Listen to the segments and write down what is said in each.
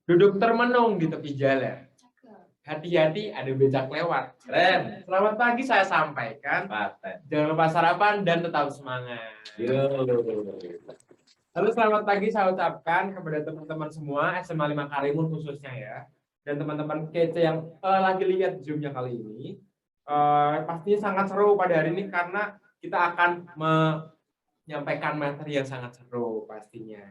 Duduk termenung di tepi jalan. Hati-hati ada becak lewat. Keren. Selamat pagi saya sampaikan. Jangan lupa sarapan dan tetap semangat. Lalu selamat pagi saya ucapkan kepada teman-teman semua SMA 5 Karimun khususnya ya. Dan teman-teman kece yang lagi lihat Zoom-nya kali ini. Pastinya sangat seru pada hari ini karena kita akan menyampaikan materi yang sangat seru pastinya.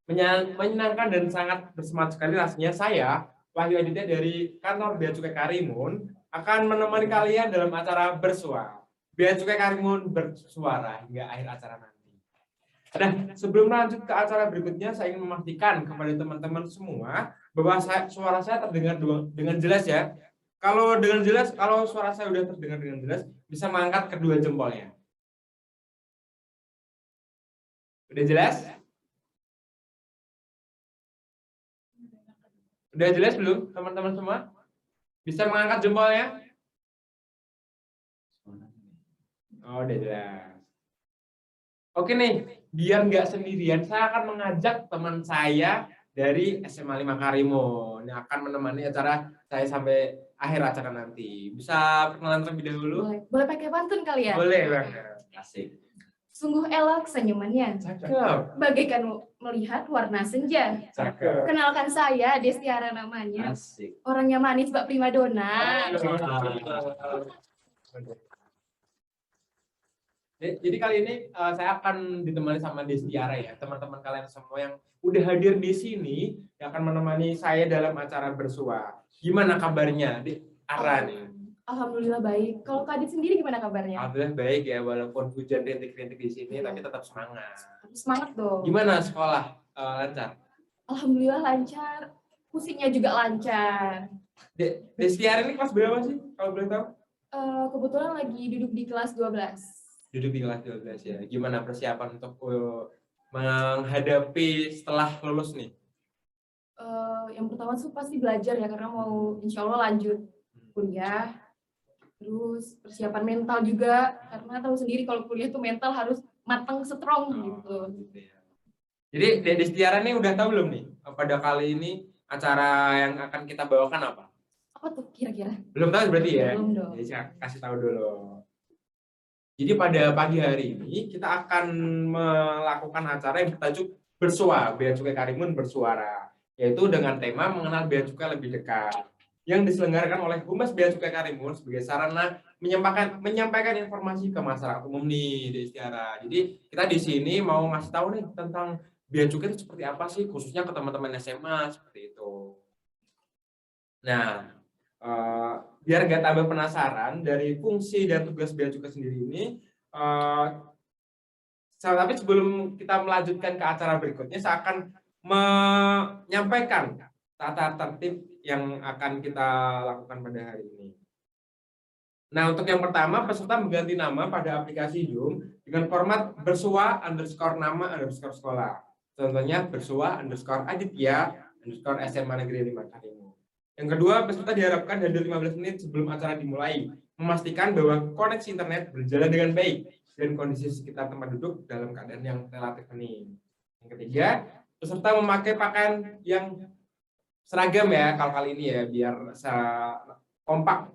Menyenangkan dan sangat bersemangat sekali rasanya saya, Wahyu Aditya dari kantor Bea Cukai Karimun, akan menemani kalian dalam acara bersuara. Bea Cukai Karimun bersuara hingga akhir acara nanti. Nah, sebelum lanjut ke acara berikutnya, saya ingin memastikan kepada teman-teman semua bahwa suara saya terdengar dengan jelas ya. Kalau dengan jelas, kalau suara saya sudah terdengar dengan jelas, bisa mengangkat kedua jempolnya. Udah jelas? Udah jelas belum teman-teman semua? Bisa mengangkat jempolnya? Oh, udah jelas. Oke nih, biar nggak sendirian, saya akan mengajak teman saya dari SMA 5 Karimun yang akan menemani acara saya sampai akhir acara nanti. Bisa perkenalan terlebih dahulu? Boleh pakai pantun kali ya? Boleh banget. Asik. Sungguh elok senyumannya. Cakep. Bagaikan melihat warna senja. Cakep. Kenalkan saya Destiara namanya. Asik. Orangnya manis, Mbak Primadona. Jadi kali ini saya akan ditemani sama Destiara ya, teman-teman kalian semua yang udah hadir di sini yang akan menemani saya dalam acara bersua. Gimana kabarnya, Ara nih? Alhamdulillah baik. Kalau Kak Adit sendiri gimana kabarnya? Alhamdulillah baik ya, walaupun hujan rintik-rintik di sini, tapi tetap semangat. Semangat dong. Gimana sekolah? Lancar? Alhamdulillah lancar. Pusingnya juga lancar. Destiara ini kelas berapa sih, kalau boleh tahu? Kebetulan lagi duduk di kelas 12. Duduk di kelas 12 ya. Gimana persiapan untuk menghadapi setelah lulus nih? Yang pertama tuh pasti belajar ya, karena mau insya Allah lanjut kuliah. Terus persiapan mental juga, karena tahu sendiri kalau kuliah tuh mental harus matang, strong gitu. Ya. Jadi Destiara nih udah tahu belum nih pada kali ini acara yang akan kita bawakan apa? Apa tuh kira-kira? Belum tahu berarti ya? Belum dong. Jadi saya kasih tahu dulu. Jadi pada pagi hari ini kita akan melakukan acara yang bertajuk Bersua, Bea Cukai Karimun bersuara, yaitu dengan tema mengenal bea cukai lebih dekat, yang diselenggarakan oleh Humas Bea Cukai Karimun sebagai sarana menyampaikan informasi ke masyarakat umum nih, Destiara. Jadi kita di sini mau ngasih tahu nih tentang bea cukai itu seperti apa sih, khususnya ke teman-teman SMA seperti itu. Nah, biar nggak tambah penasaran dari fungsi dan tugas bea cukai sendiri ini, tapi sebelum kita melanjutkan ke acara berikutnya, saya akan menyampaikan tata tertib yang akan kita lakukan pada hari ini. Nah, untuk yang pertama, peserta mengganti nama pada aplikasi Zoom dengan format bersua _ nama _ sekolah. Contohnya bersua _ Aditya _ SMA Negeri 5 Karimun. Yang kedua, peserta diharapkan hadir 15 menit sebelum acara dimulai, memastikan bahwa koneksi internet berjalan dengan baik dan kondisi sekitar tempat duduk dalam keadaan yang relatif hening. Yang ketiga, peserta memakai pakaian yang seragam ya kali ini ya, biar kompak.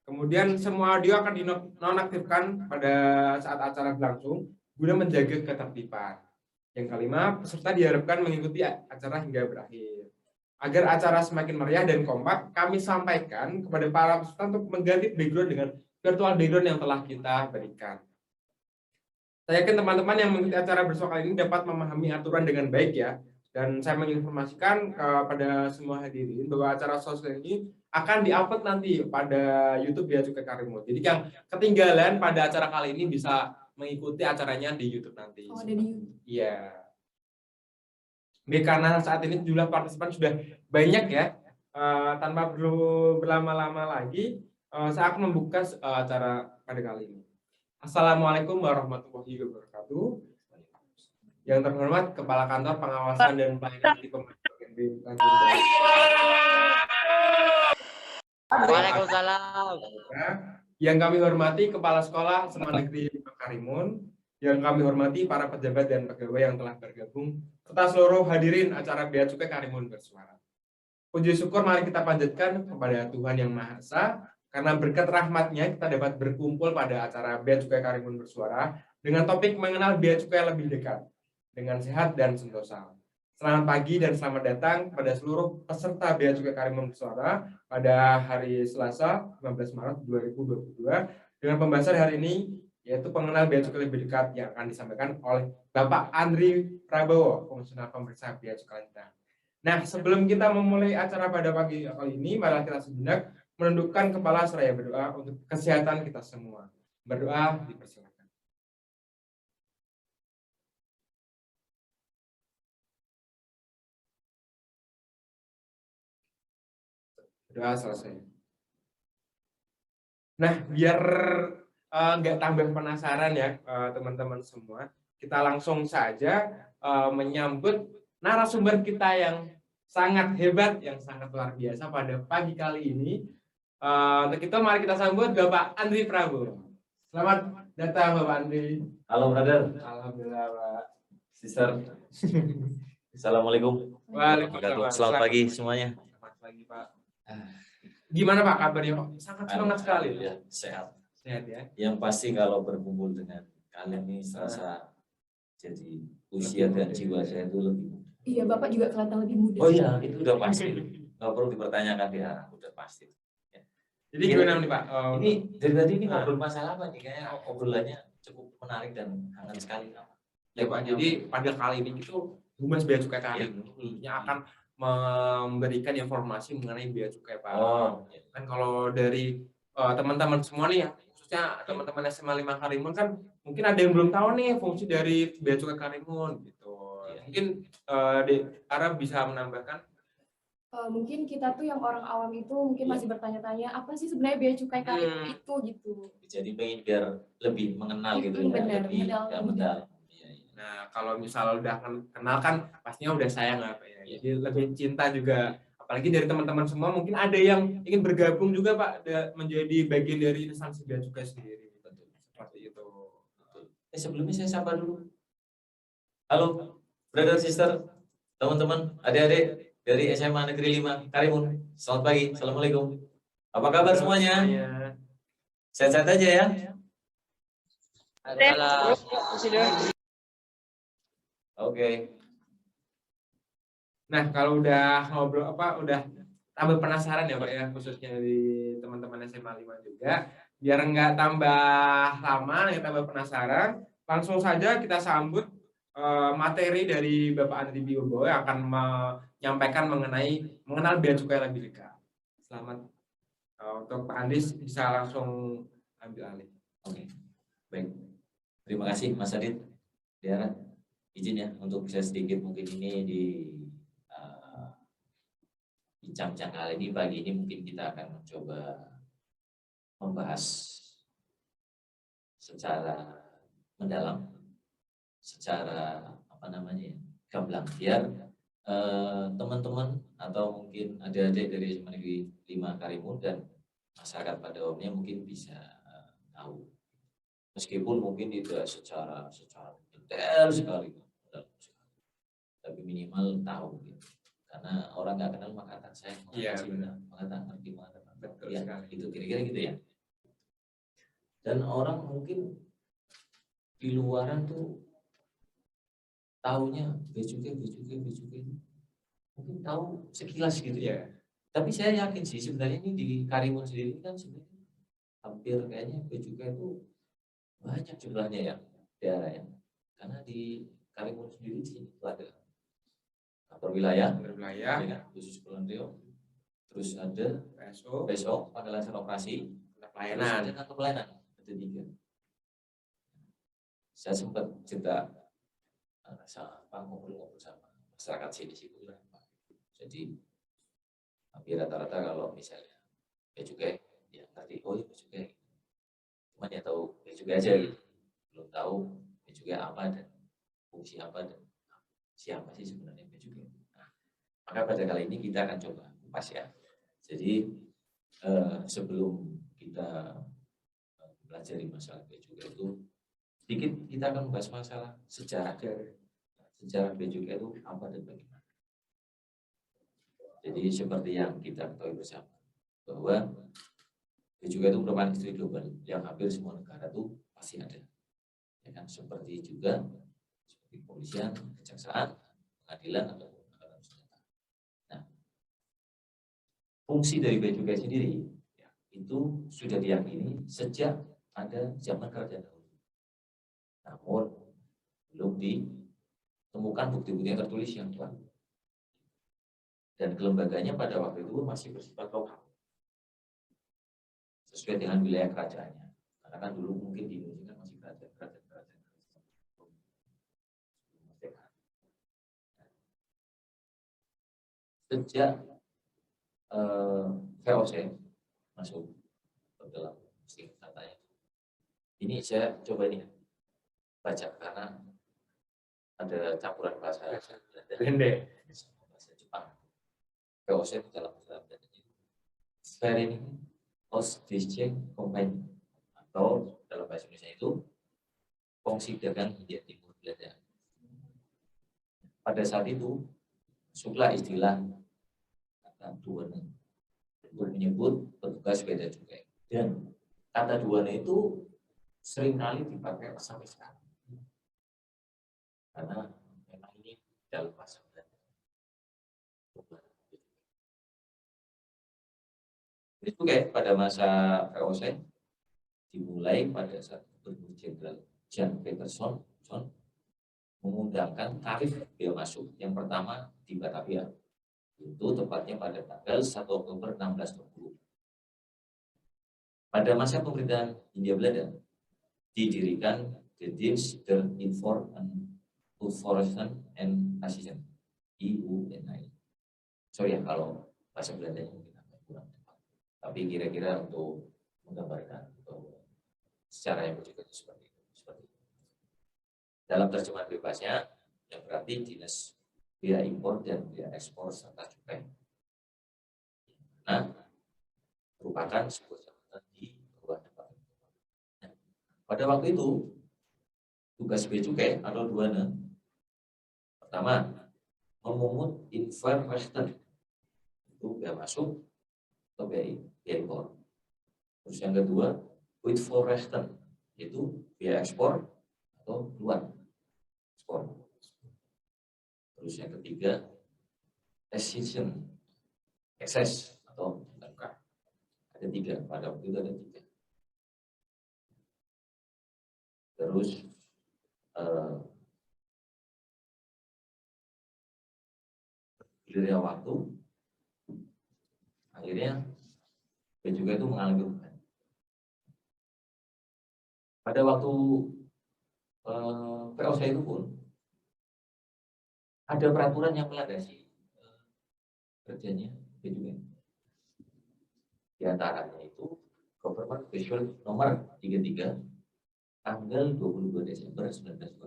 Kemudian semua audio akan dinonaktifkan pada saat acara berlangsung guna menjaga ketertiban. Yang kelima, peserta diharapkan mengikuti acara hingga berakhir. Agar acara semakin meriah dan kompak, kami sampaikan kepada para peserta untuk mengganti background dengan virtual background yang telah kita berikan. Saya yakin teman-teman yang mengikuti acara bersua kali ini dapat memahami aturan dengan baik ya. Dan saya menginformasikan kepada semua hadirin bahwa acara sosial ini akan diupload nanti pada YouTube Bea Cukai Karimun. Jadi yang ketinggalan pada acara kali ini bisa mengikuti acaranya di YouTube nanti. Oh, ada di YouTube. Iya. Karena saat ini jumlah partisipan sudah banyak ya. Tanpa perlu berlama-lama lagi, saya akan membuka acara pada kali ini. Assalamualaikum warahmatullahi wabarakatuh. Yang terhormat Kepala Kantor Pengawasan dan Pelayanan di Pemerintah Tanjung Balai. Waalaikumsalam. Yang kami hormati Kepala Sekolah SMA Negeri 5 Karimun, yang kami hormati para pejabat dan pegawai yang telah bergabung, serta seluruh hadirin acara Bea Cukai Karimun bersuara. Puji syukur mari kita panjatkan kepada Tuhan Yang Maha Esa, karena berkat rahmat-Nya kita dapat berkumpul pada acara Bea Cukai Karimun Bersuara dengan topik mengenal bea cukai lebih dekat, dengan sehat dan sentosa. Selamat pagi dan selamat datang kepada seluruh peserta Bea Cukai Karimun Bersuara pada hari Selasa 15 Maret 2022 dengan pembahasan hari ini yaitu pengenal bea cukai lebih dekat yang akan disampaikan oleh Bapak Andri Prabowo, Komisioner Pemeriksa Bea Cukai Lantai. Nah, sebelum kita memulai acara pada pagi kali ini, mari kita sejenak menundukkan kepala seraya berdoa untuk kesehatan kita semua. Berdoa dipersilakan. Berdoa selesai. Nah, biar nggak tambah penasaran ya teman-teman semua, kita langsung saja menyambut narasumber kita yang sangat hebat, yang sangat luar biasa pada pagi kali ini. Untuk itu mari kita sambut Bapak Andri Prabowo. Selamat datang Bapak Andri. Halo brother. Alhamdulillah Pak. Sister. Assalamualaikum. Waalaikumsalam. Selamat pagi semuanya. Selamat pagi Pak. Gimana Pak kabarnya Pak? Sangat semangat sekali. Ya, sehat. Sehat ya. Yang pasti kalau berkumpul dengan kalian ini serasa jadi usia dan jiwa saya itu lebih muda. Iya, Bapak juga kelihatan lebih muda. Oh iya, itu udah pasti. Nggak perlu dipertanyakan ya, udah pasti. Jadi gimana nih Pak? Ini dari tadi ini ngobrol masalah apa nih? Kayaknya obrolannya cukup menarik dan hangat sekali. Ya Pak, jadi pada kali ini kita Humas Bea Cukai Karimun yang akan memberikan informasi mengenai bea cukai Pak. Kan kalau dari teman-teman semua nih ya, khususnya teman-teman SMA 5 Karimun kan mungkin ada yang belum tahu nih fungsi dari bea cukai Karimun gitu. Mungkin Ara bisa menambahkan. Mungkin kita tuh yang orang awam itu mungkin masih bertanya-tanya apa sih sebenarnya bea cukai Karimun itu gitu. Jadi pengen biar lebih mengenal gitu ya, benar, lebih mendalam. Nah, kalau misal udah kenal kan pastinya udah sayang apa ya. Jadi lebih cinta juga. Apalagi dari teman-teman semua mungkin ada yang ingin bergabung juga Pak menjadi bagian dari instansi bea cukai sendiri. Seperti itu. Sebelumnya saya sapa dulu. Halo, brother, sister, teman-teman, adik-adik dari SMA Negeri 5 Karimun. Selamat pagi, assalamualaikum. Apa kabar semuanya? Sehat-sehat aja ya? Oke. Nah, kalau udah ngobrol udah tambah penasaran ya Pak ya, khususnya di teman-teman SMA 5 juga, biar nggak tambah lama, nggak tambah penasaran, langsung saja kita sambut materi dari Bapak Andri Prabowo yang akan menyampaikan mengenal bea cukai lebih dekat. Selamat untuk Pak Andis bisa langsung ambil alih. Oke, baik. Terima kasih Mas Adit. Diara, izin ya untuk bisa sedikit mungkin ini di bincang-bincang kali ini pagi ini mungkin kita akan mencoba membahas secara mendalam, secara gamblang biar teman-teman atau mungkin adik-adik dari SMA Negeri 5 Karimun dan masyarakat pada umumnya mungkin bisa tahu, meskipun mungkin tidak secara detail sekali, tapi minimal tahu gitu. Karena orang nggak kenal maka akan saya ngerti ya, itu kira-kira gitu ya. Dan orang mungkin di luaran tuh taunya bea cukai mungkin tahu sekilas gitu ya. Tapi saya yakin sih sebenarnya ini di Karimun sendiri kan sebenarnya hampir kayaknya bea cukai itu banyak jumlahnya ya daerah ya. Karena di Karimun sendiri di sini ada kantor wilayah ya, khusus Kepulauan Riau. Terus ada PSO, Pangkalan Operasi, pelayanan, ada kantor pelayanan, ada 3. Saya sempat cerita ngobrol sama masyarakat sini sih, jadi hampir rata-rata kalau misalnya bea cukai ya ngerti, oh ya bea cukai, cuma ya tahu bea cukai aja gitu, belum tahu bea cukai apa dan fungsi apa dan siapa sih sebenarnya bea cukai. Nah, maka pada kali ini kita akan coba kupas ya. Jadi sebelum kita pelajari masalah bea cukai itu, sedikit kita akan membahas masalah sejarah bea cukai itu apa dan bagaimana. Jadi seperti yang kita ketahui bersama bahwa bea cukai itu merupakan industri global yang hampir semua negara itu pasti ada. Ya kan? Seperti juga seperti kepolisian, kejaksaan, pengadilan atau angkatan senjata. Nah, fungsi dari bea cukai sendiri ya, itu sudah diyakini sejak ada zaman kerajaan dahulu. Namun belum ditemukan bukti-bukti yang tertulis yang kuat. Dan kelembagaannya pada waktu itu masih bersifat lokal, sesuai dengan wilayah kerajaannya. Karena kan dulu mungkin di Indonesia kan masih kerajaan. Sejak VOC masuk ke dalam katanya. Ini saya coba ini baca karena ada campuran bahasa Pendek. bahasa Jepang. VOC itu dalam bahasa Belanda. Foreign Host Discharge Company atau dalam bahasa Indonesia itu Fungsi Dagang Hindia Timur Belanda. Pada saat itu masuklah istilah kata douane untuk menyebut petugas bea cukai, dan kata douane itu seringkali dipakai sampai sekarang karena memang ini dalam bahasa Belanda. Itu kayak pada masa VOC dimulai pada saat Gubernur Jenderal Jan Peterson mengundangkan tarif bea masuk yang pertama di Batavia. Itu tepatnya pada tanggal 1 Oktober 1620. Pada masa pemerintahan Hindia Belanda didirikan the Dienst der Information and Assistance (IUNI). Sorry ya kalau bahasa Belandanya mungkin agak kurang tepat, tapi kira-kira untuk menggambarkan secara yang juga seperti itu. Dalam terjemahan bebasnya yang berarti dinas bea impor dan bea ekspor serta cukai. Nah, merupakan sebuah jabatan di bawah Departemen. Nah, pada waktu itu tugas bea cukai atau douane pertama memungut Inverrechten itu bea masuk atau bea impor. Terus yang kedua Uitvoerrechten yaitu bea ekspor atau luar ekspor. Terus yang ketiga excision excess atau tangkap. Ada 3, pada waktu itu ada 3. Terus giliran waktu akhirnya bea cukai itu mengalami perubahan. Pada waktu VOC itu pun ada peraturan yang melandasi kerjanya bea cukai. Di antaranya itu Government Visual nomor 33 tanggal 22 Desember 1928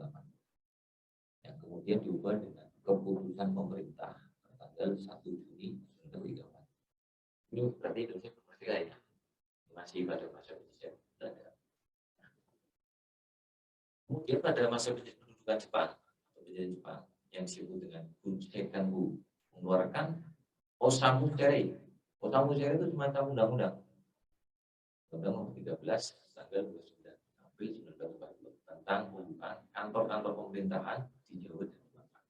yang kemudian diubah dengan keputusan pemerintah tanggal 1 Juni 1934. Ini berarti Indonesia merdeka ya, masih pada masa penjajahan Belanda. Kemudian pada masa pendudukan Jepang atau penjajahan Jepang yang disebut dengan Bunsekanbu mengeluarkan Osamu Serei. Osamu Serei itu semacam undang-undang nomor 13 tanggal 29 April 1940 tentang pembukaan kantor-kantor pemerintahan di Jawa dan Sumatera.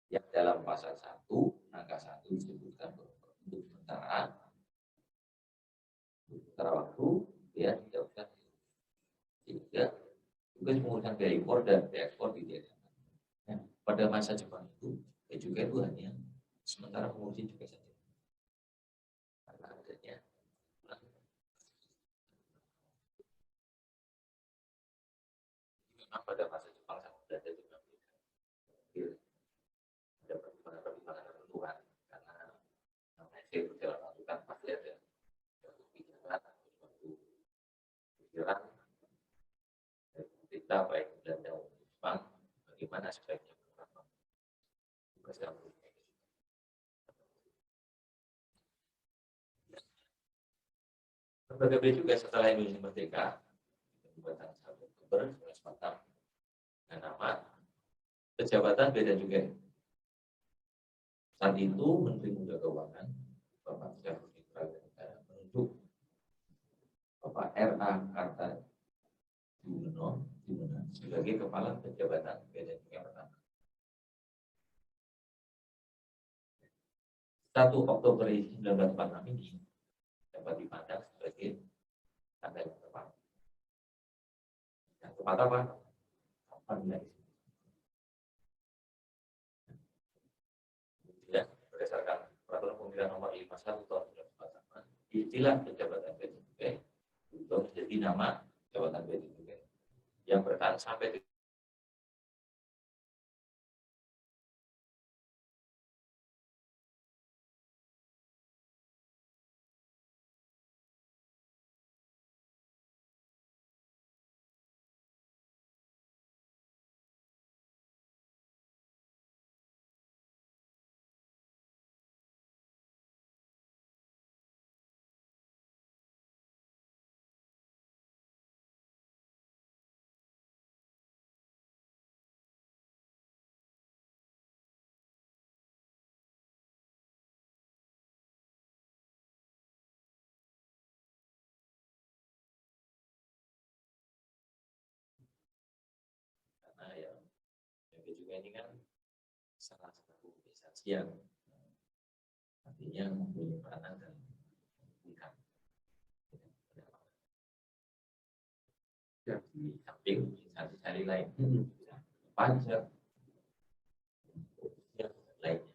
Yang dalam pasal 1 angka 1 disebutkan untuk sementara waktu ya tidak usah sehingga tugas pengurusan bea impor dan bea ekspor ditiadakan. Nah, pada masa Jepang itu bea cukai itu hanya sementara mengurusi cukai saja karena adanya memang pada masa Jepang sama Belanda juga ada pertimbangan tertentu kan karena namanya dalam melakukan pasti ada kebijakan pikiran kita baik Belanda maupun Jepang bagaimana sebaiknya melakukan tugas kamu. Berbeda juga setelah Indonesia merdeka tanggal 1 Oktober 1945 dengan nama Pejabatan Bea dan Cukai. Saat itu Menteri Muda Keuangan Bapak Syafruddin Pragantar menunjuk Bapak R.A. Kartadiono sebagai Kepala Pejabatan Bea dan Cukai pertama. 1 Oktober 1946 ini dapat dipandang sebagai tanggal yang tepat. Yang tepat apa? Kapan dari ya, berdasarkan Peraturan Pemilihan Nomor 51 Tahun 1945, istilah Pejabatan Bea dan Cukai untuk menjadi nama Jabatan Bea dan Cukai yang bertahan sampai di karena ya Bea Cukai ini kan salah satu organisasi yang artinya mempunyai peranan dan bukan Ya. di samping instansi lain pajak yang lainnya.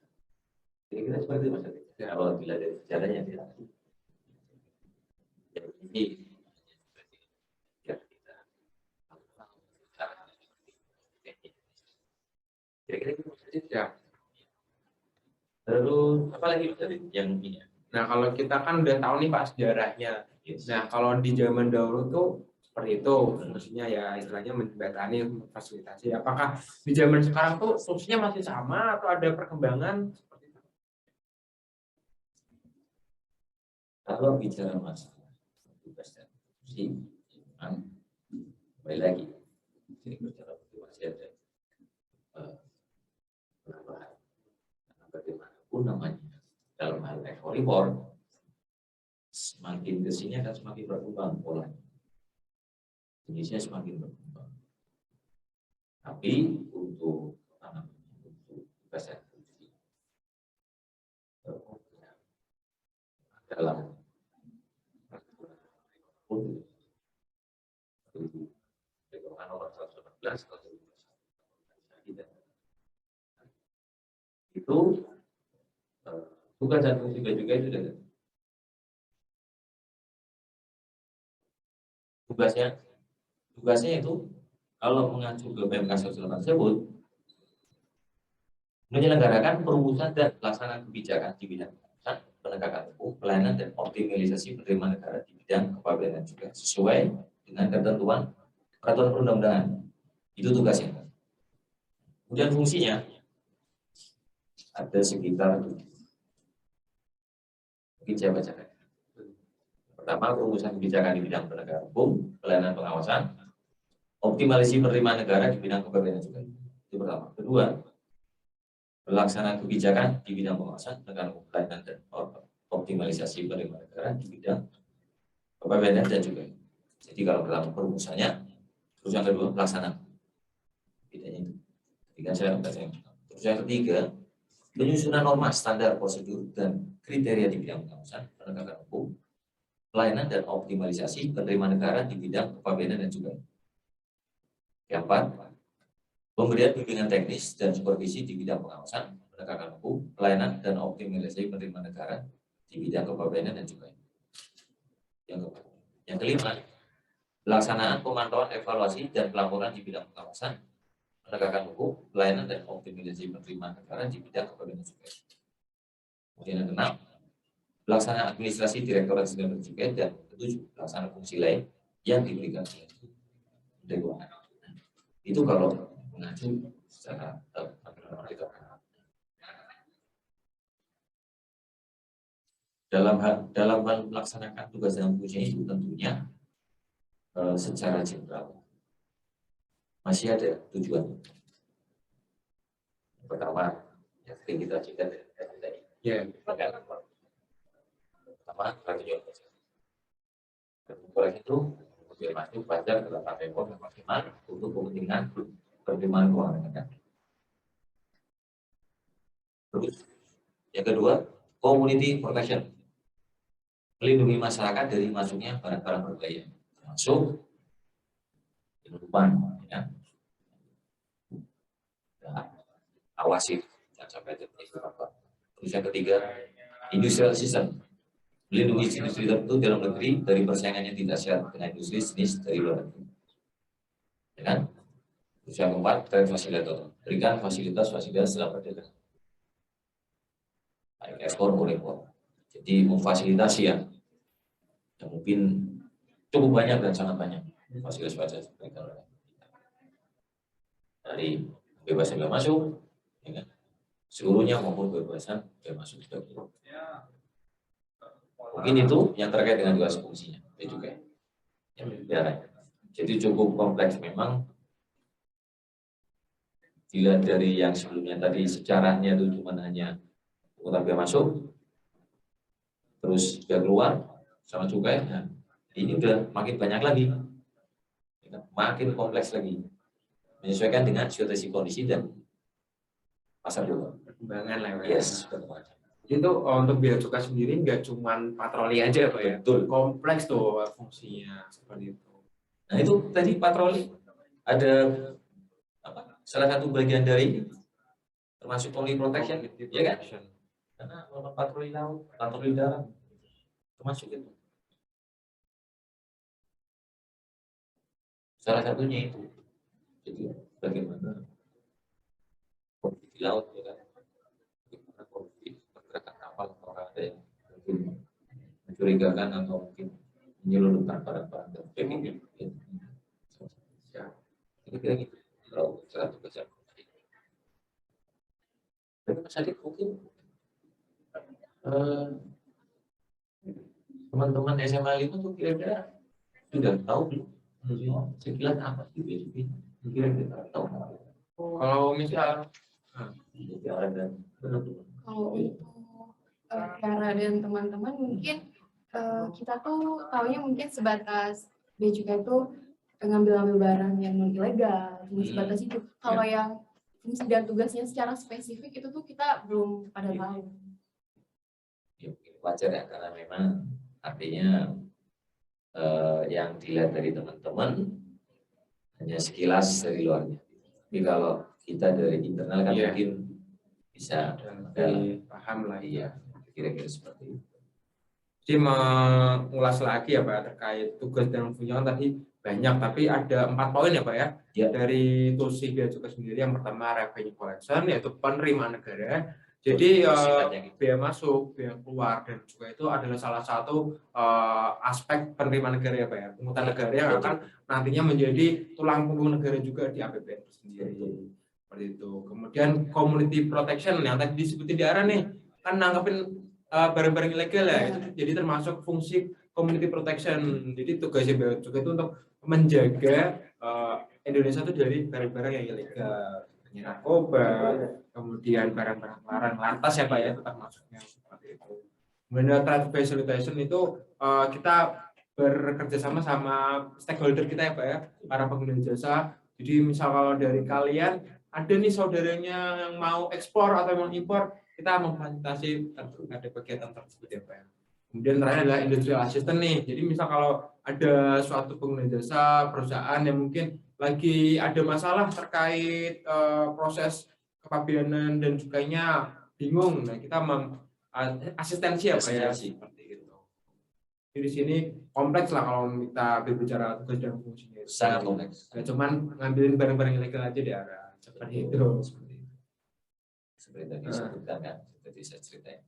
Kira-kira seperti itu Mas Adi. Kalau bila dari sejarahnya tidak. Ya, ini ya, kita kira-kira itu Mas Adi. Ya. Terus apa lagi Mas Adi yang ini? Nah, kalau kita kan udah tahu nih Pak sejarahnya. Yes. Nah, kalau di zaman dahulu tuh seperti itu, maksudnya ya istilahnya menjembatani, memfasilitasi. Apakah di zaman sekarang tuh fungsinya masih sama atau ada perkembangan seperti itu? Kalau bicara masalah tugas dan fungsi, memang kembali lagi ini bicara masih ada perubahan. Karena bagaimanapun namanya dalam hal ekspor impor semakin kesini akan semakin berkembang polanya. Indonesia semakin berkembang. Tapi untuk tugas dan fungsi dalam Peraturan Nomor 118 Tahun 2021 itu tugas dan fungsi juga itu ada. Tugasnya itu kalau mengacu ke PMK 118 tersebut menyelenggarakan perumusan dan pelaksanaan kebijakan di bidang penegakan hukum, pelayanan dan optimalisasi penerimaan negara di bidang kepabeanan juga sesuai dengan ketentuan peraturan perundang-undangan. Itu tugasnya. Kemudian fungsinya ada sekitar mungkin saya bacakan. Pertama, perumusan kebijakan di bidang penegakan hukum, pelayanan pengawasan, optimalisasi penerimaan negara di bidang kepabeanan juga. Itu pertama. Kedua, pelaksanaan kebijakan di bidang pengawasan, penegakan hukum, pelayanan dan optimalisasi penerimaan negara di bidang kepabeanan dan juga. Jadi kalau pertama perumusannya, terus yang kedua pelaksanaan. Bedanya itu. Ketika saya baca yang pertama. Terus yang ketiga, penyusunan norma, standar, prosedur dan kriteria di bidang pengawasan, penegakan hukum, pelayanan dan optimalisasi penerimaan negara di bidang kepabeanan dan juga. Yang keempat, pemberian bimbingan teknis dan supervisi di bidang pengawasan, penegakan hukum, pelayanan dan optimalisasi penerimaan negara di bidang kepabeanan dan juga. Yang kelima, pelaksanaan pemantauan, evaluasi dan pelaporan di bidang pengawasan, penegakan hukum, pelayanan dan optimalisasi penerimaan negara di bidang kepabeanan dan juga. Kemudian yang keenam, pelaksanaan administrasi Direktorat Jenderal Bea Cukai dan ketujuh, pelaksanaan fungsi lain yang diberikan oleh Dewan. Itu kalau mengacu secara itu. Dalam hal melaksanakan tugas dan fungsinya itu tentunya secara general masih ada tujuan. Pertama, yang sering kita cita Ya. Pertama, strategi organisasi. Kedua itu konfirmasi pajak dalam KPO yang maksimal untuk kepentingan penerimaan keuangan negara. Terus, yang kedua, community protection, melindungi masyarakat dari masuknya barang-barang berbahaya, termasuk penyelundupan, ya. Awasi jangan sampai terjadi apa. Terus yang ketiga, industrial system, melindungi industri tertentu dalam negeri dari persaingan yang tidak sehat dengan industri jenis dari luar negeri. Ya kan? Terus yang keempat, trade facilitator, berikan fasilitas dalam perdagangan, baik ekspor maupun impor. Jadi memfasilitasi yang mungkin cukup banyak dan sangat banyak fasilitas berikan dari kebebasan bea masuk, ya kan? Seluruhnya maupun kebebasan bea masuk juga. Mungkin itu yang terkait dengan tugas fungsinya, itu juga yang negara. Jadi cukup kompleks memang. Dilihat dari yang sebelumnya tadi sejarahnya itu cuma hanya pungutan bea masuk, terus bea keluar sama cukai. Nah, ini udah makin banyak lagi, makin kompleks lagi, menyesuaikan dengan situasi kondisi dan pasar global. Perkembangan lah. Yes, itu untuk bea cukai sendiri nggak cuma patroli aja Pak ya. Betul. Kompleks tuh fungsinya seperti itu. Nah itu tadi patroli ada apa? Salah satu bagian dari ini termasuk community protection, ya kan? Karena kalau patroli laut, patroli darat termasuk itu. Salah satunya itu. Jadi bagaimana konflik di laut, ya kan? Bagaimana konflik pergerakan kapal orang ada yang mungkin mencurigakan atau mungkin menyelundupkan barang-barang dan sebagainya. Ya, kira-kira gitu. Kalau salah tugas yang tapi Mas Adit mungkin teman-teman SMA 5 tuh kira-kira sudah tahu belum sekilas apa sih BSB? Kira-kira tahu nggak? Kalau misal Kalau untuk Tiara dan teman-teman mungkin kita tuh taunya mungkin sebatas bea cukai itu ngambil barang yang non ilegal, cuma sebatas itu. Kalau yang fungsi dan tugasnya secara spesifik itu tuh kita belum pada tahu. Ya, wajar ya, karena memang artinya yang dilihat dari teman-teman hanya sekilas dari luarnya. Tapi kalau kita dari internal kan mungkin bisa paham lah ya, kira-kira seperti itu. Jadi mengulas lagi ya Pak terkait tugas dan fungsi tadi banyak, tapi ada 4 poin ya Pak ya. Dari tusi bea cukai sendiri, yang pertama revenue collection, yaitu penerimaan negara. Jadi bea masuk, bea keluar dan juga itu adalah salah satu aspek penerimaan negara ya Pak ya, pungutan negara yang akan nantinya menjadi tulang punggung negara juga di APBN sendiri. Seperti itu. Kemudian community protection yang tadi disebutin di arah nih, kan nanggapin barang-barang ilegal ya, itu jadi termasuk fungsi community protection. Jadi tugasnya bea cukai itu untuk menjaga Indonesia itu dari barang-barang yang ilegal, narkoba, kemudian barang-barang larang lantas ya Pak ya, itu termasuknya seperti itu. Kemudian trade facilitation itu kita bekerja sama sama stakeholder kita ya Pak ya, para pengguna jasa. Jadi misal kalau dari kalian ada nih saudaranya yang mau ekspor atau mau impor, kita memfasilitasi ada kegiatan tersebut ya Pak ya. Kemudian terakhir adalah industrial assistant nih. Jadi misal kalau ada suatu pengguna jasa perusahaan yang mungkin lagi ada masalah terkait proses kepabeanan dan cukainya bingung, nah kita asistensi ya Pak ya, seperti itu. Jadi di sini kompleks lah kalau kita berbicara tugas dan fungsinya. Sangat kompleks. Nggak cuman ngambilin barang-barang ilegal aja di arah seperti itu. Seperti tadi disebutkan kan, tadi saya ceritain.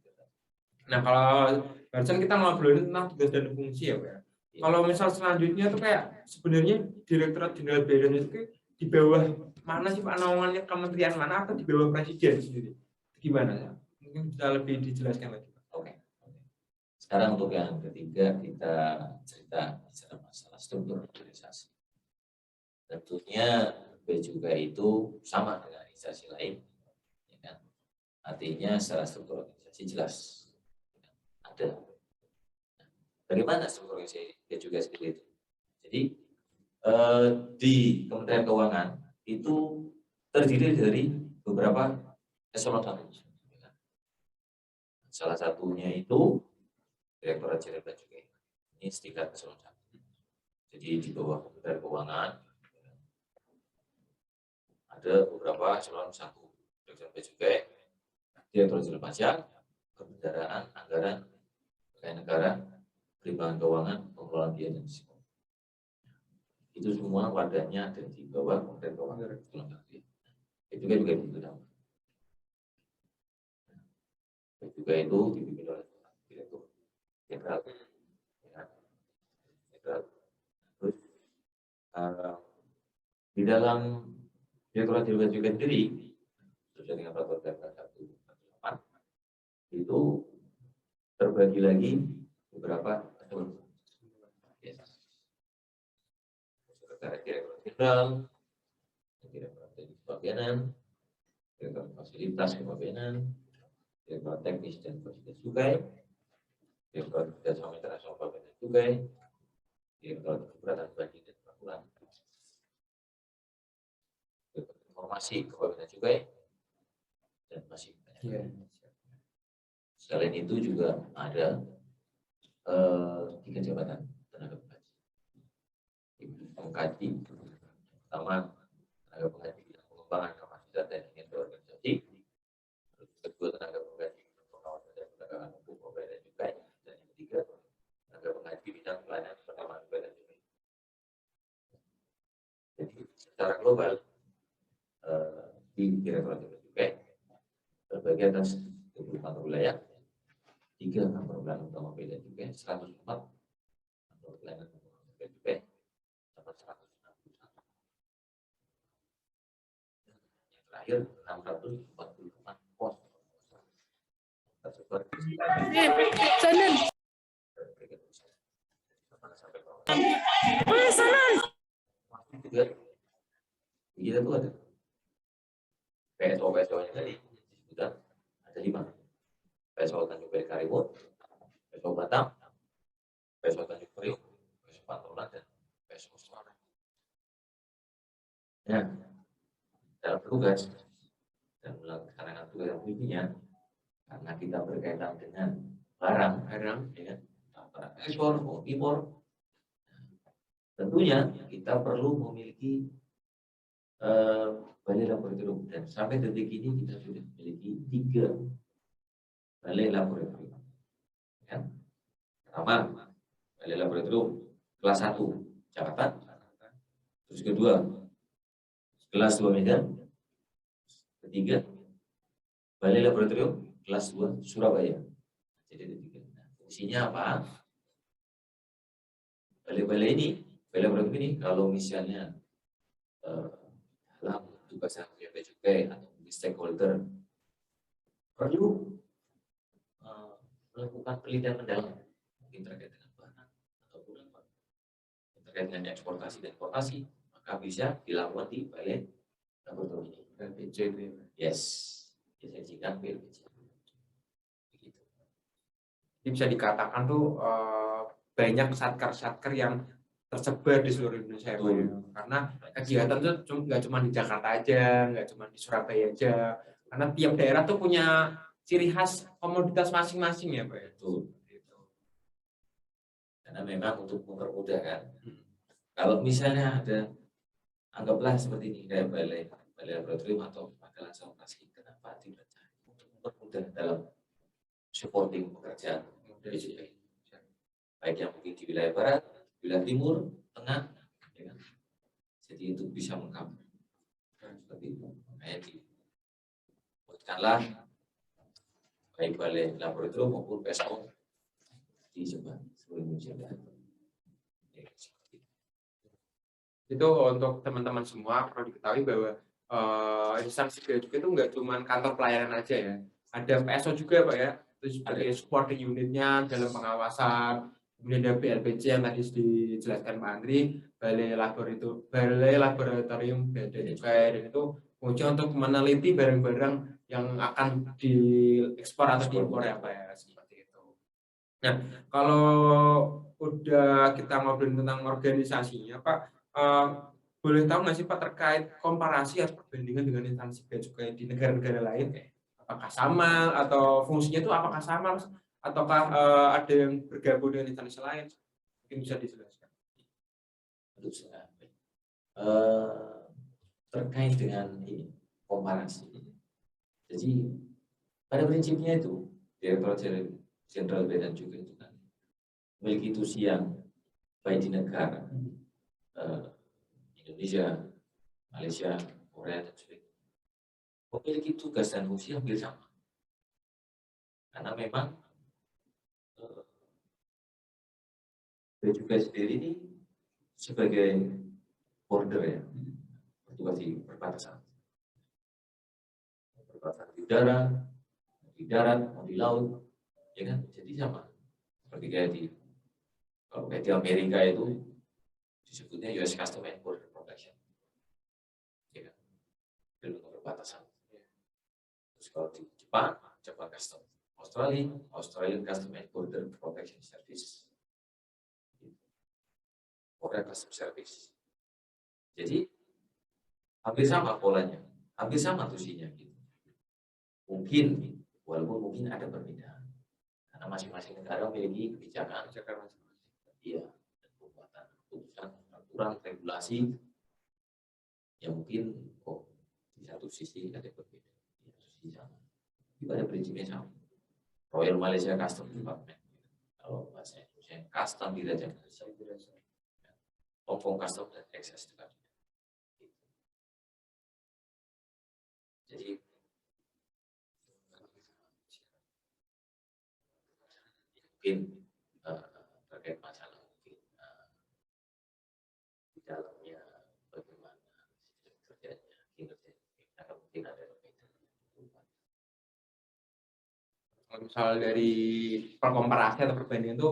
Nah kalau barusan kita ngobrolin tentang tugas dan fungsi ya Pak ya. Kalau misal selanjutnya tuh kayak sebenarnya Direktorat Jenderal Bea dan Cukai di bawah mana sih Pak naungannya, kementerian mana atau di bawah presiden sendiri? Gimana ya? Mungkin bisa lebih dijelaskan lagi. Oke. Sekarang untuk yang ketiga kita cerita masalah struktur organisasi. Tentunya bea cukai itu sama dengan organisasi lain, ya kan? Artinya secara struktur organisasi masih jelas ada. Bagaimana struktur organisasi dia juga sendiri itu? Jadi di Kementerian Keuangan itu terdiri dari beberapa eselon 1. Salah satunya itu Direktorat Jenderal Bea Cukai. Ini setingkat eselon 1. Jadi di bawah Kementerian Keuangan ada beberapa eselon 1. Direktorat Bea Cukai, Direktorat Jenderal Pajak, Kebendaraan, Anggaran, Kekayaan Negara, Perimbangan Keuangan, Pengelolaan Biaya dan Risiko. Itu semua wadahnya ada di bawah Kementerian Keuangan. Itu juga begitu. Juga itu dipimpin oleh Direktur Jenderal. Terus di dalam Direktorat Jenderal juga sendiri sesuai dengan peraturan 148 itu terbagi lagi beberapa Sekretariat Direktur Jenderal, Direktur Teknik Kepabeanan, Direktur Fasilitas Kepabeanan, Direktur Teknis dan Fasilitas Cukai, Direktur Kerjasama Internasional Kepabeanan Cukai, Direktur Keberatan Banding dan Pelaporan, Direktur Informasi Kepabeanan Cukai, dan masih banyak. Selain itu juga ada 3 jabatan tenaga pengkaji. Pertama, tenaga pengkaji bidang pengembangan kapasitas dan ingin berorganisasi. Kedua, tenaga pengkaji pengawasan dan penegakan hukum pegawai dan cukai. Dan yang ketiga, tenaga pengkaji bidang pelayanan penerimaan pegawai dan cukai. Jadi secara global di Direktorat Jenderal Cukai terbagi atas 24 wilayah, 3 kantor pelayanan utama pegawai dan cukai, 104 kantor pelayanan utama pegawai dan cukai, 161. Yang terakhir 644 pos tersebar di kita tuh ada PSO-nya tadi disebutkan ada 5. PSO Tanjung Balai Karimun, PSO Batam, PSO Tanjung Priok, PSO Pantulan, dan PSO Semarang. Nah, dalam tugas dan melaksanakan tugas yang fungsinya, karena kita berkaitan dengan barang, ya, antara ekspor maupun impor, tentunya kita perlu memiliki balai laboratorium, dan sampai detik ini kita sudah memiliki 3 balai laboratorium. Ya. Pertama, balai laboratorium kelas 1 Jakarta, terus kedua kelas 2 Medan, ketiga balai laboratorium kelas 2 Surabaya. Jadi ada 3. Nah, fungsinya apa? Balai-balai ini, balai laboratorium ini kalau misalnya dalam tugas yang bea cukai atau stakeholder perlu melakukan penelitian mendalam, mungkin terkait dengan barang ataupun apa terkait dengan eksportasi dan importasi, maka bisa dilakukan di balai laboratorium ini. LPC itu ya. Yes, disajikan LPC. Begitu. Jadi bisa dikatakan tuh banyak satker-satker yang tersebar di seluruh Indonesia ya, Pak, ya. Karena kegiatan tuh nggak cuma di Jakarta aja, nggak cuma di Surabaya aja, karena tiap daerah tuh punya ciri khas komoditas masing-masing ya, Pak ya. Betul. Karena memang untuk mempermudah kan, kalau misalnya ada, anggaplah seperti ini kayak balai laboratorium atau pangkalan operasi, kenapa tidak untuk mempermudah dalam supporting pekerjaan BCP, baik yang mungkin di wilayah barat, wilayah timur, tengah, ya kan? Jadi itu bisa mengcover seperti itu. Makanya dibuatkanlah baik balai laboratorium maupun PSO di seluruh Indonesia. Itu untuk teman-teman semua perlu diketahui bahwa instansi bea cukai itu nggak cuma kantor pelayanan aja ya, ada PSO juga Pak ya, itu sebagai supporting unitnya dalam pengawasan, kemudian ada BLPC yang tadi dijelaskan Pak Andri, Balai Laboratorium Bea dan Cukai, dan itu fungsinya untuk meneliti barang-barang yang akan diekspor atau diimpor ya Pak ya, seperti itu. Nah, kalau udah kita ngobrolin tentang organisasinya Pak, boleh tahu nggak sih Pak terkait komparasi atau perbandingan dengan instansi bea cukai di negara-negara lain? Apakah sama atau fungsinya itu apakah sama ataukah ada yang bergabung dengan instansi lain? Mungkin bisa dijelaskan. Terkait dengan ini komparasi. Jadi pada prinsipnya itu Direktorat Jenderal Bea dan Cukai itu kan memiliki tusi yang baik di negara Indonesia, Malaysia, Korea dan sebagainya, memiliki tugas dan fungsi hampir sama. Karena memang bea cukai sendiri ini sebagai border ya, bertugas di perbatasan di udara, di darat, mau di laut, ya kan? Jadi sama seperti kayak kalau kayak di Amerika itu disebutnya US Customs and Border Protection, ya kan? Dalam perbatasan. Terus kalau di Jepang Customs, Australian Customs and Border Protection Service, Korea Customs Service. Jadi hampir sama polanya, hampir sama tusinya gitu. Mungkin, walaupun mungkin ada perbedaan, karena masing-masing negara memiliki kebijakan masing-masing. Iya, dan pembuatan keputusan, aturan, regulasi yang mungkin di satu sisi ada berbeda, di satu sisi sama. Tapi pada prinsipnya sama. Royal Malaysia Customs Department, kalau bahasa Indonesia, Custom Dirjen Malaysia, Hong Kong Customs dan Excise Department. Jadi mungkin terkait masalah mungkin di dalamnya bagaimana kerjanya, kinerjanya, mungkin ada perbedaan. Kalau misal dari perkomparasi atau perbandingan itu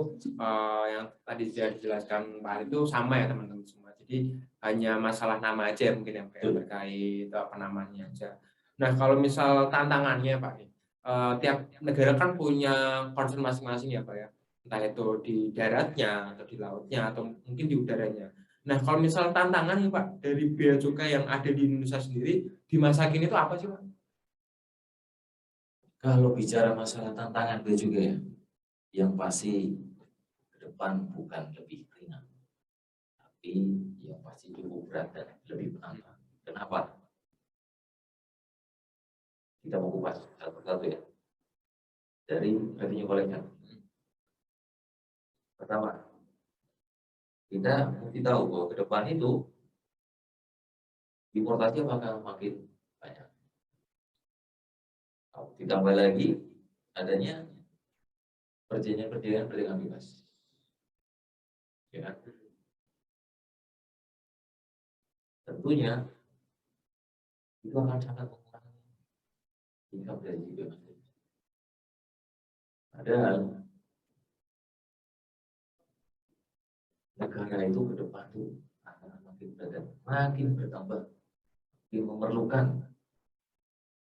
yang tadi sudah dijelaskan Pak itu sama ya teman-teman semua. Jadi hanya masalah nama aja mungkin yang terkait apa namanya aja. Nah kalau misal tantangannya Pak, tiap negara kan punya concern masing-masing ya Pak ya. Entah itu di daratnya atau di lautnya atau mungkin di udaranya. Nah kalau misal tantangan nih Pak dari bea cukai yang ada di Indonesia sendiri di masa kini itu apa sih Pak? Kalau bicara masalah tantangan bea cukai ya, yang pasti ke depan bukan lebih ringan, tapi yang pasti cukup berat dan lebih menantang. Kenapa? Kita mau kupas satu persatu ya. Dari revenue collection. Pertama, kita mesti tahu bahwa ke depan itu importasi bakal makin banyak. Ditambah lagi adanya perjanjian perdagangan bebas. Ya kan? Tentunya itu akan sangat mengurangi income dari bebas. Padahal negara itu ke depan itu akan makin bertambah, makin memerlukan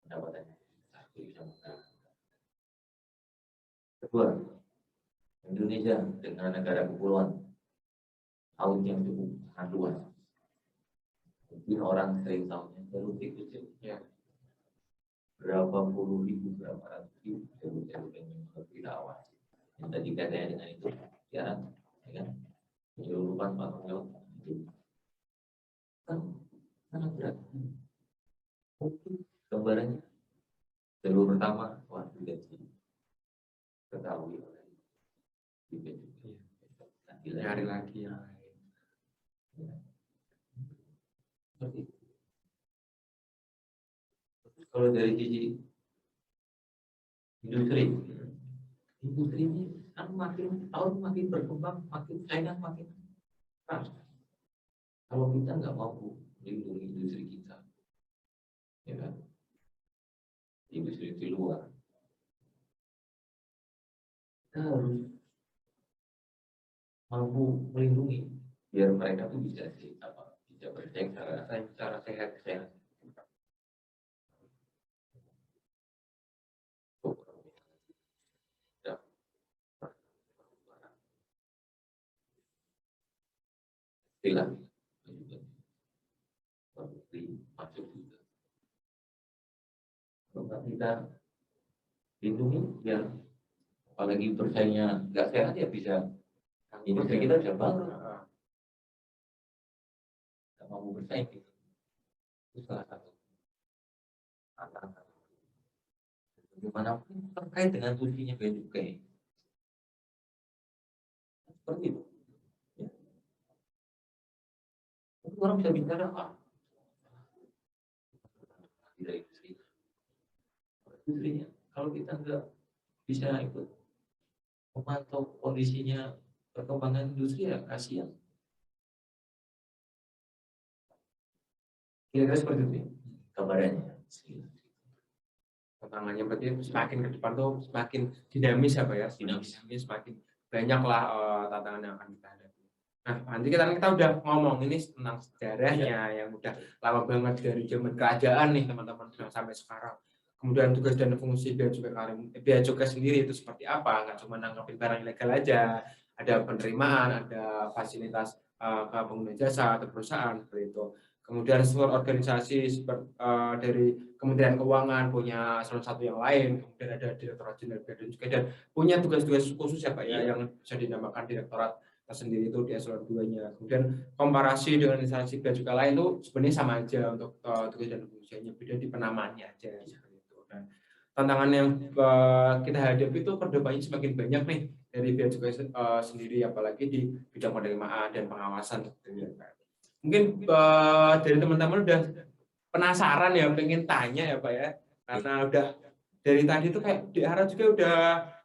pendapatannya. Kedua, Indonesia dengan negara kepulauan laut yang cukup sangat luas. Mungkin orang sering tahunya Celuk kecil, ya. Berapa puluh ribu, berapa ratus ribu Celuk yang kita awasi. Yang tadi katanya dengan itu, ya kan? Penyelundupan Pak Tongel itu kan sangat berat. Mungkin gambarannya Celuk pertama waktu gaji ketahui oleh Cari lagi yang lain. Seperti itu. Kalau dari sisi industri ini kan makin tahun makin berkembang, makin saingan makin keras. Kalau kita nggak mampu melindungi industri kita, ya kan, industri di luar, kita harus mampu melindungi biar mereka tuh bisa bisa bersaing secara sehat. Istilah masuk juga. Kalau kita lindungi biar apalagi bersaingnya nggak sehat ya bisa industri kita bisa bangkrut, nggak mampu bersaing gitu. Itu salah satu tantangan. Bagaimanapun terkait dengan fungsinya bea cukai seperti itu. Ya. Orang bisa bicara dari industrinya. Kalau kita nggak bisa ikut memantau kondisinya perkembangan industri ya kasihan. Kira-kira seperti itu ya gambarannya. Tantangannya berarti semakin ke depan tuh semakin dinamis apa ya, dinamis semakin banyaklah tantangan yang akan kita hadapi. Nah, nanti kita udah ngomong ini tentang sejarahnya yang udah lama banget dari zaman kerajaan nih teman-teman sampai sekarang. Kemudian tugas dan fungsi bea cukai sendiri itu seperti apa? Nggak cuma nangkepin barang ilegal aja, ada penerimaan, ada fasilitas ke pengguna jasa atau perusahaan seperti itu. Kemudian seluruh organisasi dari Kementerian Keuangan punya salah satu yang lain, kemudian ada Direktorat Jenderal Bea dan Cukai dan punya tugas-tugas khusus ya Pak ya, yang bisa dinamakan direktorat tersendiri itu di eselon 2-nya. Kemudian komparasi dengan instansi bea cukai lain itu sebenarnya sama aja untuk tugas dan fungsinya, beda di penamaannya aja seperti itu. Dan tantangan yang kita hadapi itu perdebatannya semakin banyak nih dari bea cukai sendiri, apalagi di bidang penerimaan dan pengawasan gitu ya Pak. Mungkin dari teman-teman udah penasaran ya, pengen tanya ya Pak ya, karena udah dari tadi tuh kayak di arah juga udah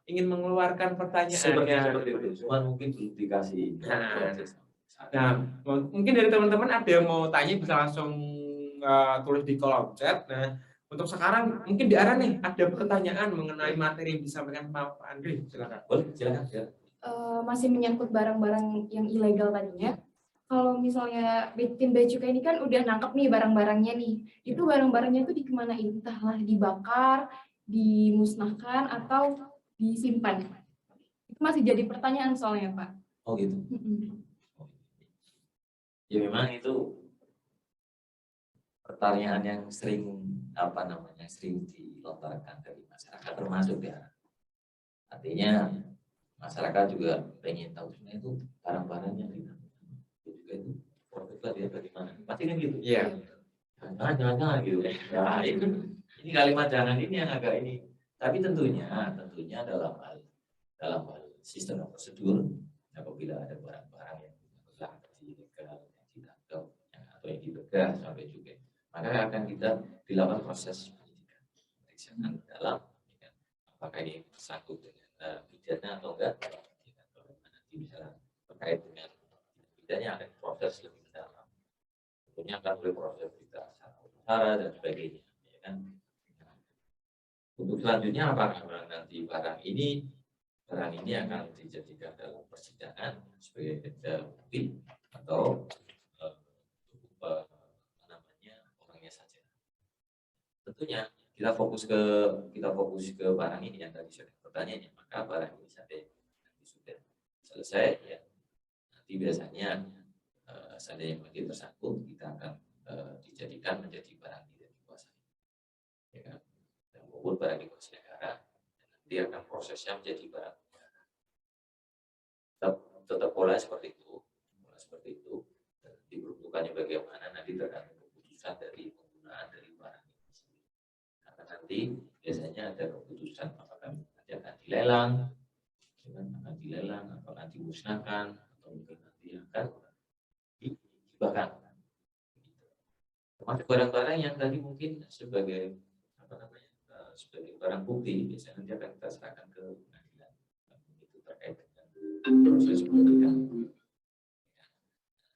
ingin mengeluarkan pertanyaannya. Seperti itu, cuma mungkin belum dikasih. Nah, mungkin dari teman-teman ada yang mau tanya bisa langsung tulis di kolom chat. Nah, untuk sekarang mungkin di arah nih ada pertanyaan mengenai materi yang disampaikan Pak Andri, silakan. Boleh, silakan. Masih menyangkut barang-barang yang ilegal tadinya. Kalau misalnya tim bea cukai ini kan udah nangkep nih barang-barangnya nih, itu barang-barangnya itu dikemanain? Entahlah dibakar, dimusnahkan, atau disimpan. Itu masih jadi pertanyaan soalnya Pak. Oh gitu. Ya memang itu pertanyaan yang sering sering dilontarkan dari masyarakat termasuk ya. Artinya masyarakat juga pengen tahu sebenarnya itu barang-barangnya juga itu produknya dia bagaimana. Pasti kan gitu. Iya. Jangan gitu. Nah, ini kalimat jangan ini yang agak ini. Tapi tentunya dalam hal sistem dan prosedur apabila ada barang-barang yang ilegal yang ditangkap atau yang dibegal sampai juga, maka akan kita dilakukan proses pemeriksaan dalam apakah ini tersangkut dengan pidana atau enggak, nanti misalnya terkait dengan pidananya akan proses lebih mendalam, tentunya akan berproses kita secara dan sebagainya, ya kan. Untuk selanjutnya apakah nanti barang ini akan dijadikan dalam persidangan sebagai bukti atau orangnya saja. Tentunya kita fokus ke barang ini yang tadi sudah pertanyaannya, maka barang ini sampai nanti sudah selesai ya, nanti biasanya seandainya yang tersangkut kita akan dijadikan menjadi barang tidak dikuasai, ya kan, dan maupun barang dikuasai negara, nanti akan prosesnya menjadi barang negara. Tetap pola seperti itu, diperuntukannya bagaimana nanti tergantung keputusan dari penggunaan dari barang ini sendiri. Karena nanti biasanya ada keputusan apakah nanti akan dilelang, apakah dimusnahkan, atau mungkin nanti akan dihibahkan. Termasuk barang-barang yang tadi mungkin sebagai sebagai barang bukti, biasanya nanti akan kita serahkan ke pengadilan. Itu terkait dengan proses penyidikan.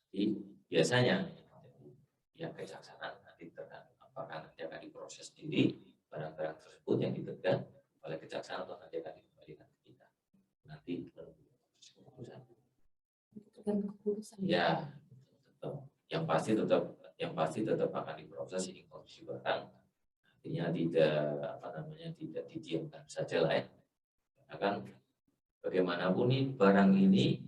Jadi biasanya yang kejaksaan nanti tergantung apakah nanti akan diproses sendiri barang-barang tersebut yang dipegang oleh kejaksaan atau nanti akan dikembalikan ke kita nanti keputusan. tergantung keputusan. Ya, tetap. Yang pasti tetap akan diproses ini kondisi barang. Artinya tidak didiamkan saja lah ya. Akan bagaimanapun nih barang ini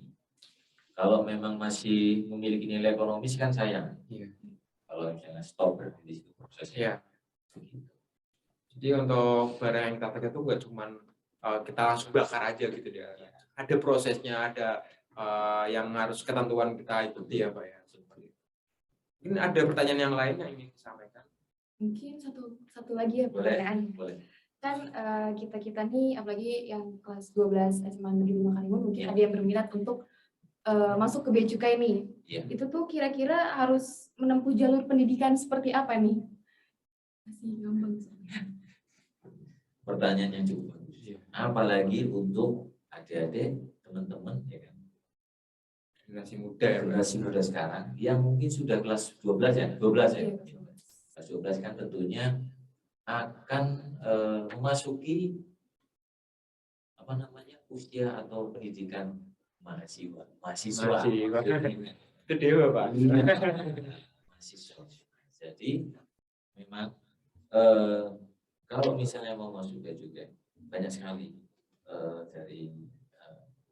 kalau memang masih memiliki nilai ekonomis kan sayang. Iya. Kalau misalnya stop berarti di situ prosesnya. Iya. Begitu. Jadi untuk barang yang kita pakai itu nggak cuma kita langsung bakar aja gitu dia. Ada prosesnya, ada yang harus ketentuan kita ikuti ya Pak ya. Mungkin ada pertanyaan yang lain yang ingin disampaikan. Mungkin satu lagi ya pertanyaan. Boleh. Kan kita nih apalagi yang kelas 12 SMA Negeri 5 Karimun mungkin ada yang berminat untuk masuk ke Bea Cukai nih. Iya. Itu tuh kira-kira harus menempuh jalur pendidikan seperti apa nih? Masih gampang soalnya. Pertanyaan yang cukup bagus. Apalagi untuk adik-adik, teman-teman ya kan. Generasi muda ya. Generasi muda sekarang yang mungkin sudah kelas 12 ya. 12 ya. Iya, Kelas 12 kan tentunya akan memasuki usia atau pendidikan mahasiswa. Itu dewa Pak. Mahasiswa. Jadi memang kalau misalnya mau masuk juga banyak sekali dari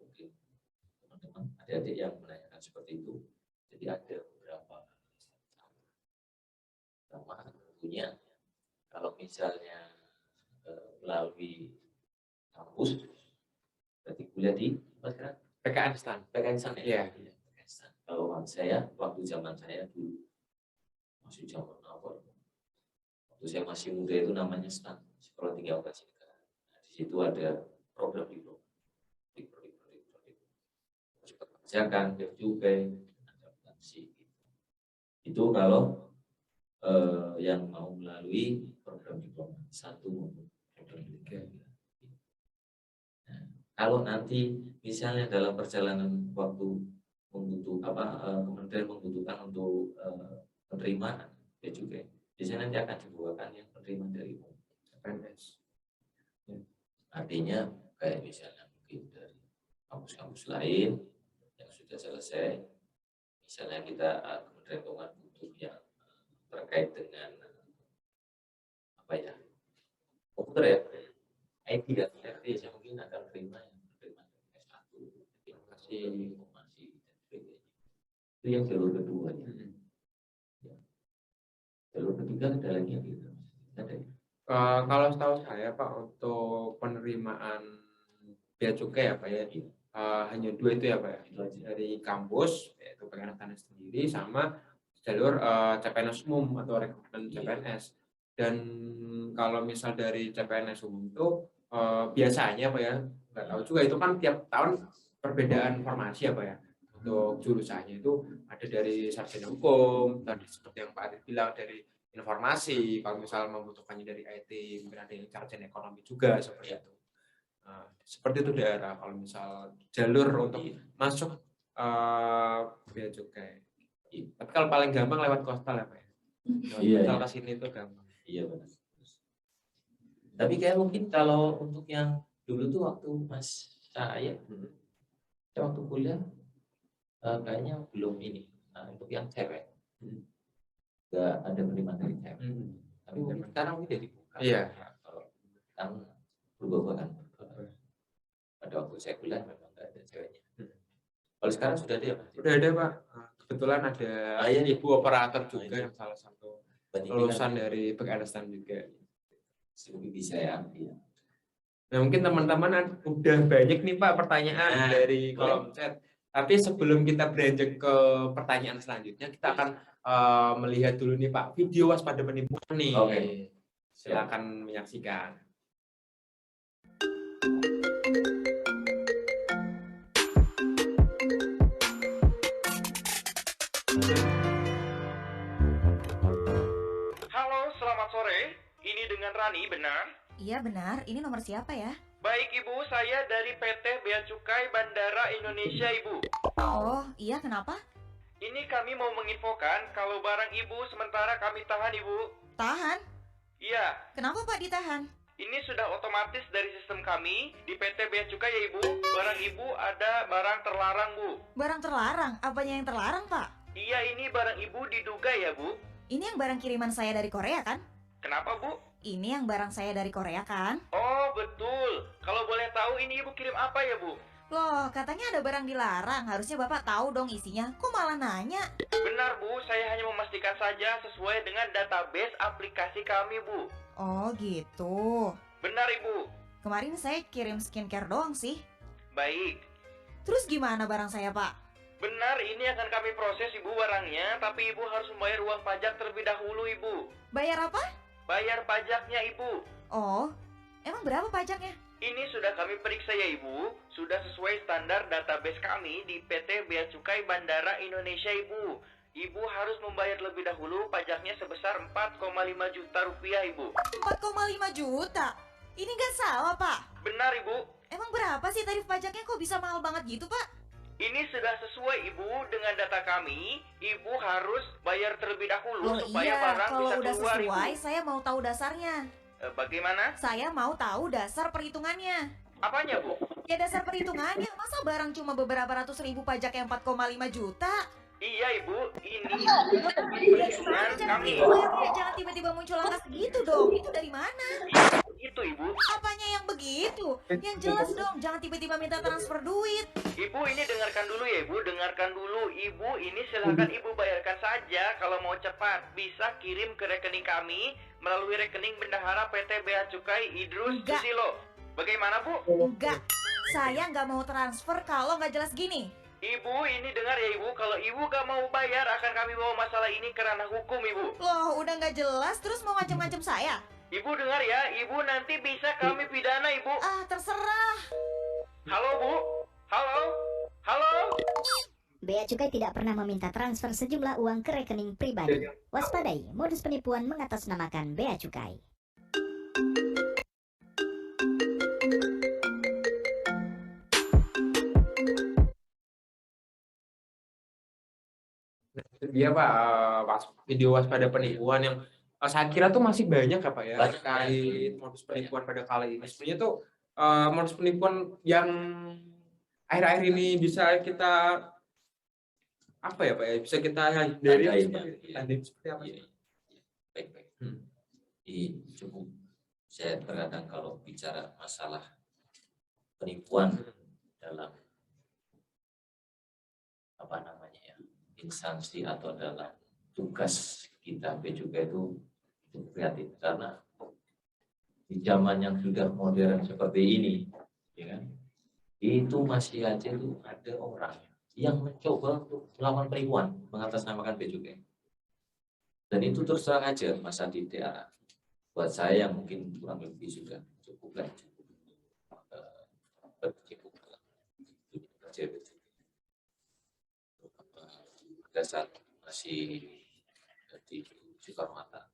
mungkin teman-teman adik-adik yang menanyakan seperti itu. Jadi ada beberapa sama tentunya kalau misalnya melalui kampus berarti kuliah di PKN STAN. ya. Kalau waktu zaman saya dulu masih zaman awal. Waktu saya masih muda itu namanya STAN, Sekolah Tinggi Akuntansi Negara. Nah, di situ ada program diploma. Kebijakan, juga akuntansi. Itu kalau yang mau melalui program diploma 1 maupun program 3. Nah, kalau nanti misalnya dalam perjalanan waktu kementerian membutuhkan untuk penerimaan ya juga biasanya nanti akan dibuatkan yang penerimaan dari PNS. Artinya kayak misalnya mungkin dari kampus-kampus lain yang sudah selesai, misalnya kita Kementerian Keuangan butuh yang terkait dengan komputer ya, IT kan, saya mungkin akan terima yang penerimaan S1, informasi dan sebagainya. Itu yang jalur kedua ya. Jalur ketiga ada lagi yang gitu. Kalau setahu saya Pak untuk penerimaan bea cukai ya Pak ya, hanya 2 itu ya Pak ya. Dari kampus yaitu PKN sendiri sama jalur CPNS umum atau rekrutmen CPNS. Dan kalau misal dari CPNS umum itu biasanya Pak ya, nggak tahu juga itu kan tiap tahun perbedaan formasi ya Pak ya. Untuk jurusannya itu ada dari sarjana hukum, tadi seperti yang Pak Adit bilang dari informasi, kalau misal membutuhkannya dari IT, mungkin ada yang sarjana ekonomi juga seperti itu. Seperti itu daerah kalau misal jalur untuk masuk bea cukai. Tapi kalau paling gampang lewat kostal ya Pak ya. Kostal ke sini itu gampang. Iya benar. Tapi kayak mungkin kalau untuk yang dulu tuh waktu saya waktu kuliah kayaknya belum ini. Nah, untuk yang cewek nggak ada penerimaan dari cewek. Tapi mungkin sekarang udah dibuka. Iya. Kalau kan berubah kan. Pada waktu saya kuliah memang nggak ada ceweknya. Kalau sekarang sudah ada ya Pak? Sudah ada Pak. Kebetulan ada ibu operator juga yang salah satu lulusan dari PKN STAN juga. Lebih bisa ya. Nah mungkin teman-teman udah banyak nih Pak pertanyaan dari kolom chat. Tapi sebelum kita beranjak ke pertanyaan selanjutnya, kita akan melihat dulu nih Pak video waspada penipuan nih. Oke. Silakan menyaksikan. Halo, selamat sore. Ini dengan Rani, benar? Iya benar, ini nomor siapa ya? Baik Ibu, saya dari PT Bea Cukai Bandara Indonesia Ibu. Oh iya, kenapa? Ini kami mau menginfokan kalau barang Ibu sementara kami tahan Ibu. Tahan? Iya, Kenapa Pak ditahan? Ini sudah otomatis dari sistem kami di PT Bea Cukai ya Ibu. Barang Ibu ada barang terlarang Bu. Barang terlarang? Apanya yang terlarang, Pak? Iya, ini barang Ibu diduga ya Bu. Ini yang barang kiriman saya dari Korea kan? Kenapa Bu? Ini yang barang saya dari Korea kan? Oh betul. Kalau boleh tahu ini Ibu kirim apa ya Bu? Loh, katanya ada barang dilarang. Harusnya Bapak tahu dong isinya. Kok malah nanya? Benar Bu, saya hanya memastikan saja sesuai dengan database aplikasi kami Bu. Oh gitu. Benar Ibu. Kemarin saya kirim skincare doang sih. Baik. Terus gimana barang saya, Pak? Benar, ini akan kami proses Ibu barangnya, tapi Ibu harus membayar uang pajak terlebih dahulu Ibu. Bayar apa? Bayar pajaknya Ibu. Oh, emang berapa pajaknya? Ini sudah kami periksa ya Ibu, sudah sesuai standar database kami di PT Bea Cukai Bandara Indonesia Ibu. Ibu harus membayar lebih dahulu pajaknya sebesar 4,5 juta rupiah Ibu. 4,5 juta? Ini nggak salah, Pak. Benar Ibu. Emang berapa sih tarif pajaknya kok bisa mahal banget gitu, Pak? Ini sudah sesuai Ibu dengan data kami. Ibu harus bayar terlebih dahulu Oh supaya iya, barang kalau bisa udah keluar sesuai, Ibu. saya mau tahu dasarnya. Bagaimana? Saya mau tahu dasar perhitungannya. Apanya Bu? Ya dasar perhitungannya, masa barang cuma beberapa ratus ribu pajak yang 4,5 juta? Iya Ibu, ini Gimana perhitungan cara kami. perhitungannya? Jangan tiba-tiba muncul angka segitu dong. Itu dari mana? Itu Ibu. Apanya yang begitu? Yang jelas dong, jangan tiba-tiba minta transfer duit. Ibu ini dengarkan dulu ya Ibu, dengarkan dulu. Ibu ini silahkan Ibu bayarkan saja kalau mau cepat. Bisa kirim ke rekening kami melalui rekening Bendahara PT Bea Cukai Idrus Enggak. Susilo. Bagaimana Bu? Enggak, saya nggak mau transfer kalau nggak jelas gini. Ibu ini dengar ya Ibu, kalau Ibu gak mau bayar akan kami bawa masalah ini ke ranah hukum Ibu. Loh, udah nggak jelas terus mau ngancem-ngancem saya? Ibu dengar ya, Ibu nanti bisa kami pidana Ibu. Ah, terserah. Halo Bu? Halo? Halo? Bea Cukai tidak pernah meminta transfer sejumlah uang ke rekening pribadi. Waspadai, modus penipuan mengatasnamakan Bea Cukai. Dia Pak, video waspada penipuan yang saya kira tuh masih banyak ya Pak ya Banyak. terkait modus penipuan pada kali ini. Sebenarnya tuh modus penipuan yang akhir-akhir ini bisa kita apa ya Pak ya, bisa kita hindari Tandai, seperti, ya. seperti apa? Iya, iya. Baik-baik. Hmm. Cukup. Saya terkadang kalau bicara masalah penipuan dalam apa namanya ya, instansi atau dalam tugas kita juga itu cukup kreatif karena di zaman yang sudah modern seperti ini, ya kan, itu masih aja itu ada orang yang mencoba untuk melakukan penipuan mengatasnamakan bea cukai. Dan itu terus terang aja Mas Adi Tiara, buat saya yang mungkin kurang lebih sudah cukup berkecimpung dalam kerja pada saat masih di Soekarno Hatta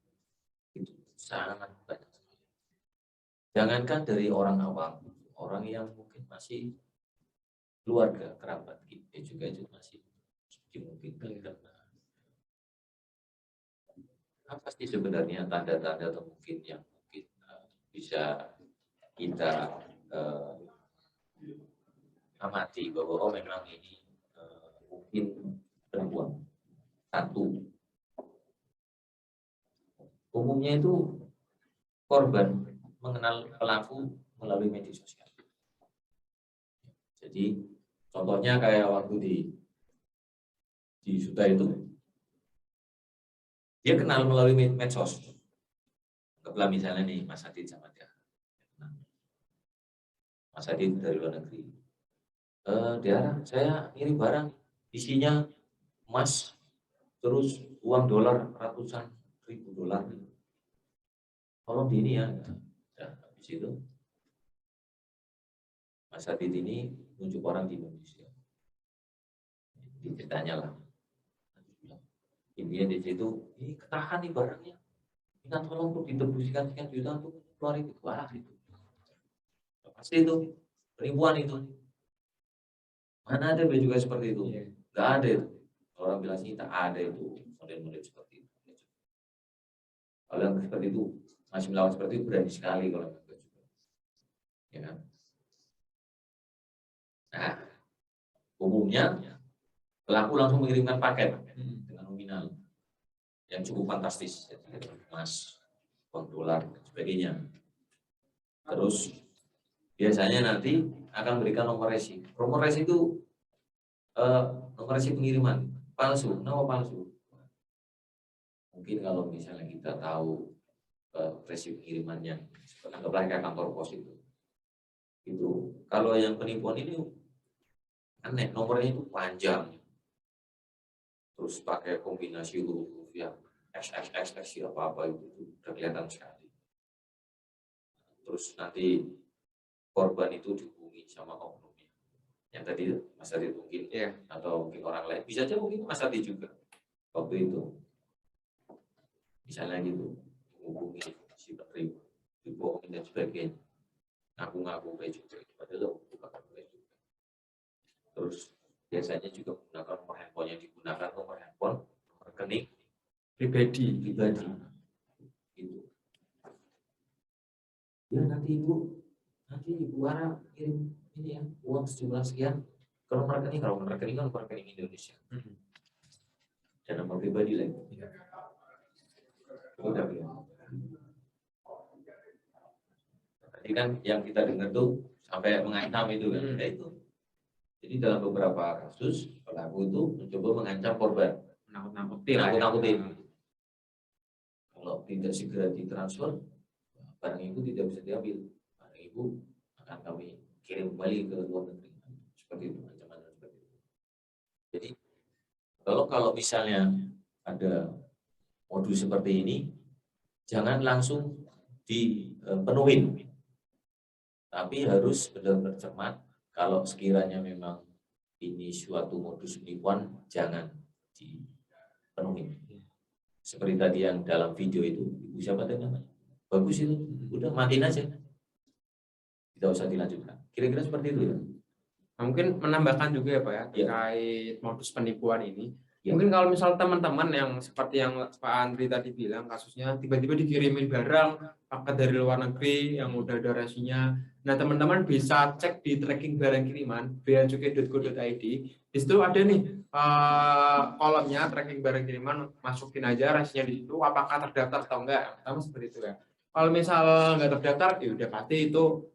itu sangat banyak. Jangankan dari orang awam, orang yang mungkin masih keluarga kerabat kita juga itu masih dimungkinkan karena apa sih sebenarnya tanda-tanda atau mungkin yang mungkin bisa kita amati bahwa oh memang ini mungkin penipuan. Satu, umumnya itu korban mengenal pelaku melalui media sosial. Jadi contohnya kayak waktu di Suta itu, dia kenal melalui medsos. Anggaplah misalnya nih Mas Adit sama dia. Mas Adit dari luar negeri. Dia, saya ngirim barang, isinya emas, terus uang dolar ratusan ribu dolar. Tolong di ini ya. Nah, habis itu Mas Adit ini nunjuk orang di Indonesia. Ditanya lah. Intinya di situ, ini ketahan nih barangnya. Minta tolong untuk ditebuskan sekian juta untuk keluar itu. Wah, itu. Pasti itu penipuan itu. Mana ada juga seperti itu? Nggak ada itu. Orang bilang sih tak ada itu model-model seperti itu. Kalau yang seperti itu masih melawan seperti itu berani sekali kalau nggak. Ya kan? Nah, umumnya pelaku langsung mengirimkan paket dengan nominal yang cukup fantastis, emas, uang dolar, dan sebagainya. Terus biasanya nanti akan berikan nomor resi. Nomor resi itu nomor resi pengiriman palsu. Kenapa palsu? Mungkin kalau misalnya kita tahu resi pengirimannya, anggaplah kayak kantor pos itu kalau yang penipuan ini aneh, nomornya itu panjang, terus pakai kombinasi huruf yang XXX apa itu udah kelihatan sekali. Terus nanti korban itu dihubungi sama oknumnya yang tadi Mas Adi mungkin atau mungkin orang lain, bisa aja mungkin Mas Adi juga waktu itu misalnya gitu, menghubungi si penerima, dibohongin dan sebagainya, ngaku-ngaku kayak juga, padahal bukan kayak juga. Terus biasanya juga menggunakan nomor handphone yang digunakan nomor handphone rekening pribadi gitu. Ya nanti ibu Ara kirim ini ya uang sejumlah sekian ke nomor rekening, kalau nomor rekening kan nomor rekening Indonesia dan nomor pribadi lagi. Udah ya. Tadi kan yang kita dengar tuh sampai mengancam itu kan, ya itu. Jadi dalam beberapa kasus pelaku itu mencoba mengancam korban, menakut-nakutin. Kalau tidak segera ditransfer, barang ibu tidak bisa diambil. Barang ibu akan kami kirim kembali ke luar negeri. Seperti itu, ancaman seperti itu. Jadi kalau misalnya ada modus seperti ini, jangan langsung dipenuhin, tapi harus benar-benar cermat. Kalau sekiranya memang ini suatu modus penipuan, jangan dipenuhi. Seperti tadi yang dalam video itu, ibu siapa tadi namanya? Bagus itu, udah matiin aja. Tidak usah dilanjutkan. Kira-kira seperti itu ya. Nah, mungkin menambahkan juga ya Pak ya, terkait modus penipuan ini. Mungkin kalau misal teman-teman yang seperti yang Pak Andri tadi bilang, kasusnya tiba-tiba dikirimin barang paket dari luar negeri yang udah ada resinya. Nah, teman-teman bisa cek di tracking barang kiriman beacukai.co.id. Di situ ada nih kolomnya tracking barang kiriman, masukin aja resinya di situ, apakah terdaftar atau enggak. Pertama seperti itu ya. Kalau misal nggak terdaftar, ya udah pasti itu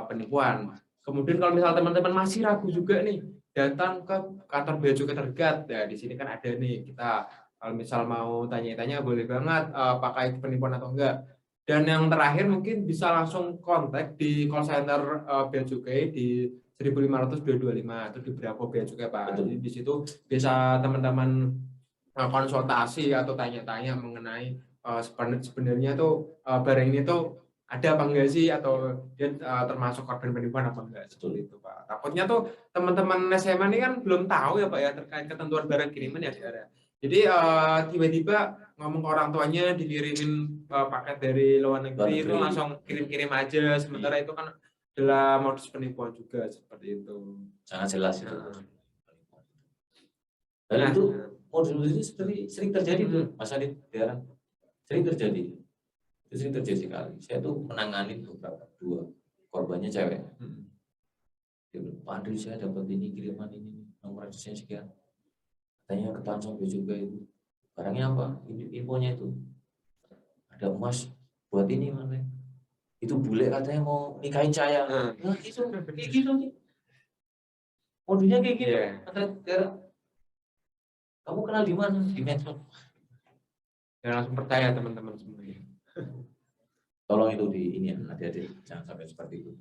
penipuan. Kemudian kalau misal teman-teman masih ragu juga nih, datang ke kantor bea cukai terdekat. Ya di sini kan ada nih, kita kalau misal mau tanya-tanya boleh banget apakah itu penipuan atau enggak. Dan yang terakhir mungkin bisa langsung kontak di call center bea cukai di 1.500-225 itu di Bravo Bea Cukai Pak. Jadi di situ bisa teman-teman konsultasi atau tanya-tanya mengenai sebenarnya tuh barang ini tuh ada apa enggak sih, atau dia termasuk korban penipuan apa enggak, seperti itu Pak. Takutnya tuh teman-teman SMA ini kan belum tahu ya Pak ya terkait ketentuan barang kiriman ya. Jadi tiba-tiba ngomong ke orang tuanya dikirimin paket dari luar negeri itu langsung kirim-kirim aja, sementara itu kan adalah modus penipuan juga, seperti itu. Sangat jelas itu. Dan itu modus itu seperti sering terjadi tuh Mas Adit, daerah sering terjadi. Itu sering terjadi sekali. Saya tuh menangani beberapa dua korbannya cewek. Dia bilang, Pak Andri saya dapat ini kiriman ini nomor registrasinya sekian. Katanya ketahuan bea cukai itu. Barangnya apa? Infonya itu ada emas buat ini mana? Itu bule katanya mau nikahin saya. Nah itu kayak gitu nih. Modusnya kayak gitu. Kamu kenal di mana? Di medsos. Ya langsung percaya teman-teman semuanya. Tolong itu di ini ya, hati-hati jangan sampai seperti itu.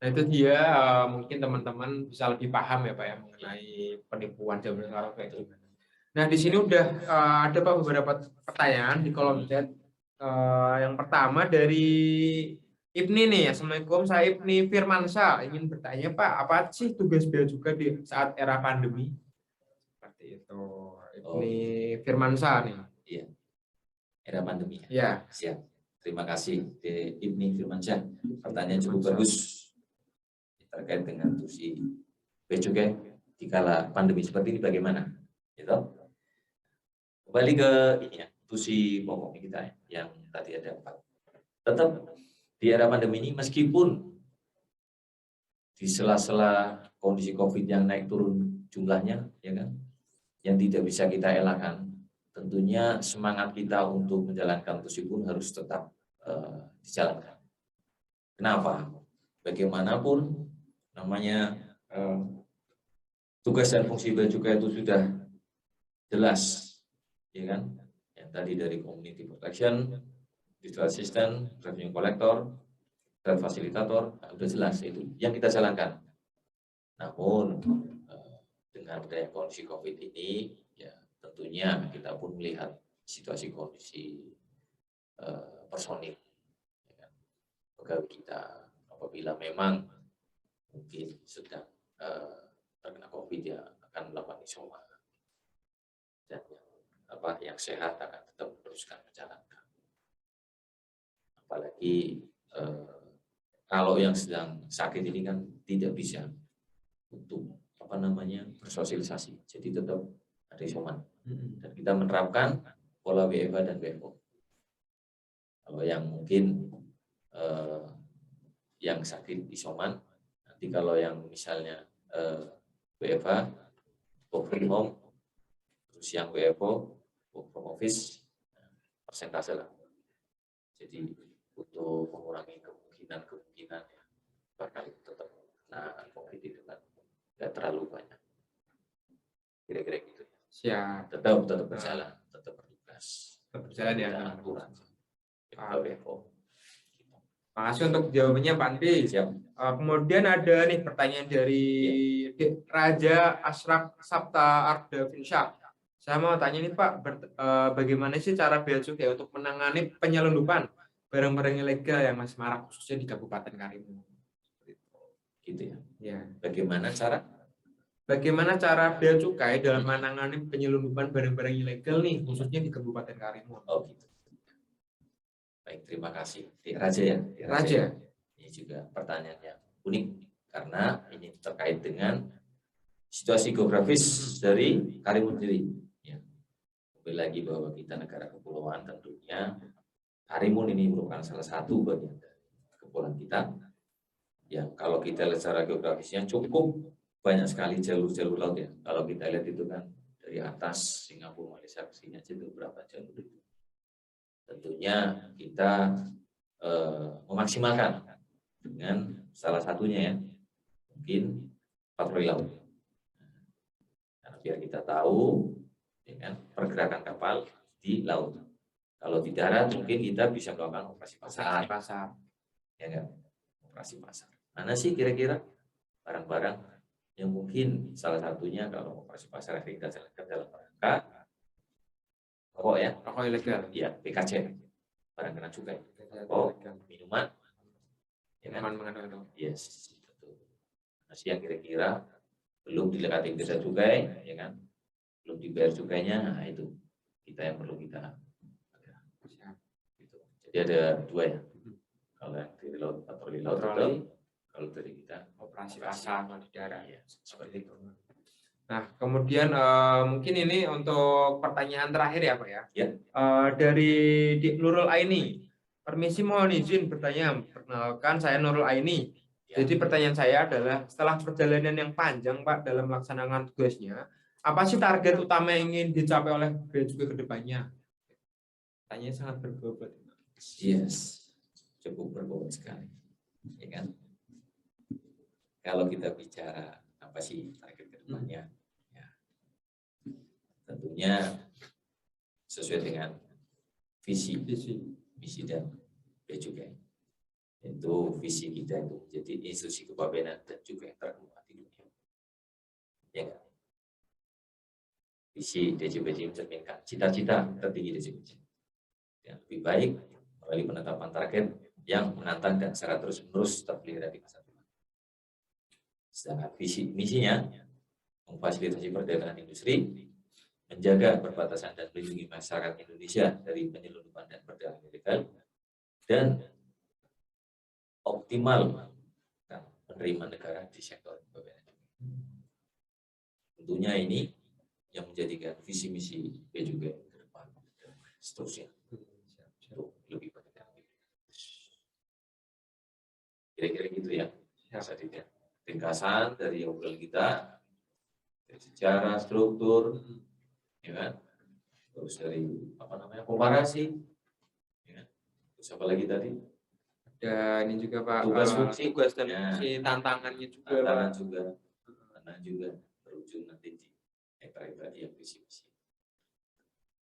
Nah itu dia mungkin teman-teman bisa lebih paham ya Pak ya mengenai penipuan zaman sekarang kayak gimana. Nah di sini udah ada Pak beberapa pertanyaan di kolom chat. Yang pertama dari Ibni nih, Assalamualaikum, saya Ibni Firmansyah ingin bertanya Pak, apa sih tugas bea cukai di saat era pandemi? Seperti itu, Ibni Firmansyah nih. Iya, era pandemi. Ya. Siap. Terima kasih Ibni Firmansyah. Pertanyaan cukup bagus terkait dengan tusi bea cukai di kala pandemi seperti ini bagaimana? Gitu. Kembali ke ini ya, tusi pokoknya kita yang tadi ada 4. Tetap di era pandemi ini meskipun di sela-sela kondisi COVID yang naik turun jumlahnya, ya kan, yang tidak bisa kita elakkan, tentunya semangat kita untuk menjalankan tugas pun harus tetap dijalankan. Kenapa? Bagaimanapun namanya tugas dan fungsi bea cukai itu sudah jelas, ya kan? Yang tadi dari community protection, digital assistant, revenue collector, trade facilitator, sudah jelas itu yang kita jalankan. Namun dengan adanya kondisi COVID ini, ya tentunya kita pun melihat situasi kondisi personil, ya kan? Pegawai kita apabila memang mungkin sedang terkena COVID ya akan melakukan isoman, dan yang sehat akan tetap meneruskan menjalankan. Apalagi kalau yang sedang sakit ini kan tidak bisa untuk bersosialisasi, jadi tetap ada isoman, dan kita menerapkan pola WFH dan WFO. Kalau yang mungkin yang sakit isoman, nanti kalau yang misalnya WFH work from home, terus yang WFO work from office, persentase lah. Jadi untuk mengurangi kemungkinan ya bakal tetap COVID itu kan nggak terlalu banyak, kira-kira gitu. Siap. Tetap berjalan, tetap bertugas, Tetap berjalan ya. aturan. WFO. Makasih untuk jawabannya Pak Andri. Siap. Kemudian ada nih pertanyaan dari Raja Ashraf Sabta Arda Finsyah. Saya mau tanya nih Pak, bagaimana sih cara bea cukai untuk menangani penyelundupan barang-barang ilegal yang masih marak khususnya di Kabupaten Karimun? Gitu ya. Ya. Bagaimana cara bea cukai dalam menangani penyelundupan barang-barang ilegal nih khususnya di Kabupaten Karimun? Oh gitu. Baik, terima kasih. Raja ya. Raja. Ini juga pertanyaan yang unik karena ini terkait dengan situasi geografis dari Karimun sendiri. Ya. Kembali lagi bahwa kita negara kepulauan, tentunya Karimun ini merupakan salah satu bagian dari kepulauan kita. Yang kalau kita lihat secara geografisnya cukup banyak sekali jalur-jalur laut ya. Kalau kita lihat itu kan dari atas Singapura, Malaysia ke sini aja itu berapa jalur itu. Tentunya kita memaksimalkan dengan salah satunya ya mungkin patroli laut. Karena biar kita tahu dengan pergerakan kapal di laut. Kalau di darat mungkin kita bisa melakukan operasi pasar. Ya kan? Operasi pasar. Mana sih kira-kira barang-barang yang mungkin salah satunya kalau operasi pasar kita jalankan dalam rangka rokok ya, Rokok ilegal. ya PKC, barang kena cukai, minuman, ya kan? Minuman mengandung. Yes, betul. Masih yang kira-kira belum dilekati bea cukai, ya kan? Belum dibayar cukainya, nah itu kita yang perlu kita. Gitu. Jadi ada dua ya. Kalau yang dari laut patroli laut, kalau dari kita operasi pasar di darat. Ya, seperti itu. Nah, kemudian mungkin ini untuk pertanyaan terakhir ya Pak ya. Ya. Dari Nurul Aini, permisi mohon izin bertanya. Perkenalkan saya Nurul Aini. Ya. Jadi pertanyaan saya adalah setelah perjalanan yang panjang Pak dalam melaksanakan tugasnya, apa sih target utama yang ingin dicapai oleh bea cukai ke depannya? Pertanyaannya sangat berbobot. Yes, cukup berbobot sekali, ya kan? Kalau kita bicara apa sih target ke depannya, ya, tentunya sesuai dengan visi, misi dan bea cukai. Itu visi kita itu menjadi institusi kepabeanan dan juga yang terkemuka di dunia. Ya kan? Visi DJBJ mencerminkan cita-cita tertinggi DJBJ. Yang lebih baik melalui penetapan target yang menantang dan secara terus-menerus terpelihara di masa depan. Sedangkan visi misinya memfasilitasi perdagangan industri, menjaga perbatasan dan melindungi masyarakat Indonesia dari penyelundupan dan perdagangan ilegal, dan optimal penerimaan negara di sektor kepabeanan. Tentunya ini yang menjadikan visi misi bea cukai ke depan seterusnya. Lebih banyak. gitu ya. Sadit ya. Ringkasan dari obrolan kita, dari sejarah, struktur, ya kan? Terus dari komparasi, ya kan? Terus apa lagi tadi? Dan ini juga Pak, Tugas fungsi. tugas dan Ya. fungsi, tantangannya juga Tantangan Pak. juga berujung nanti di tadi yang visi-visi.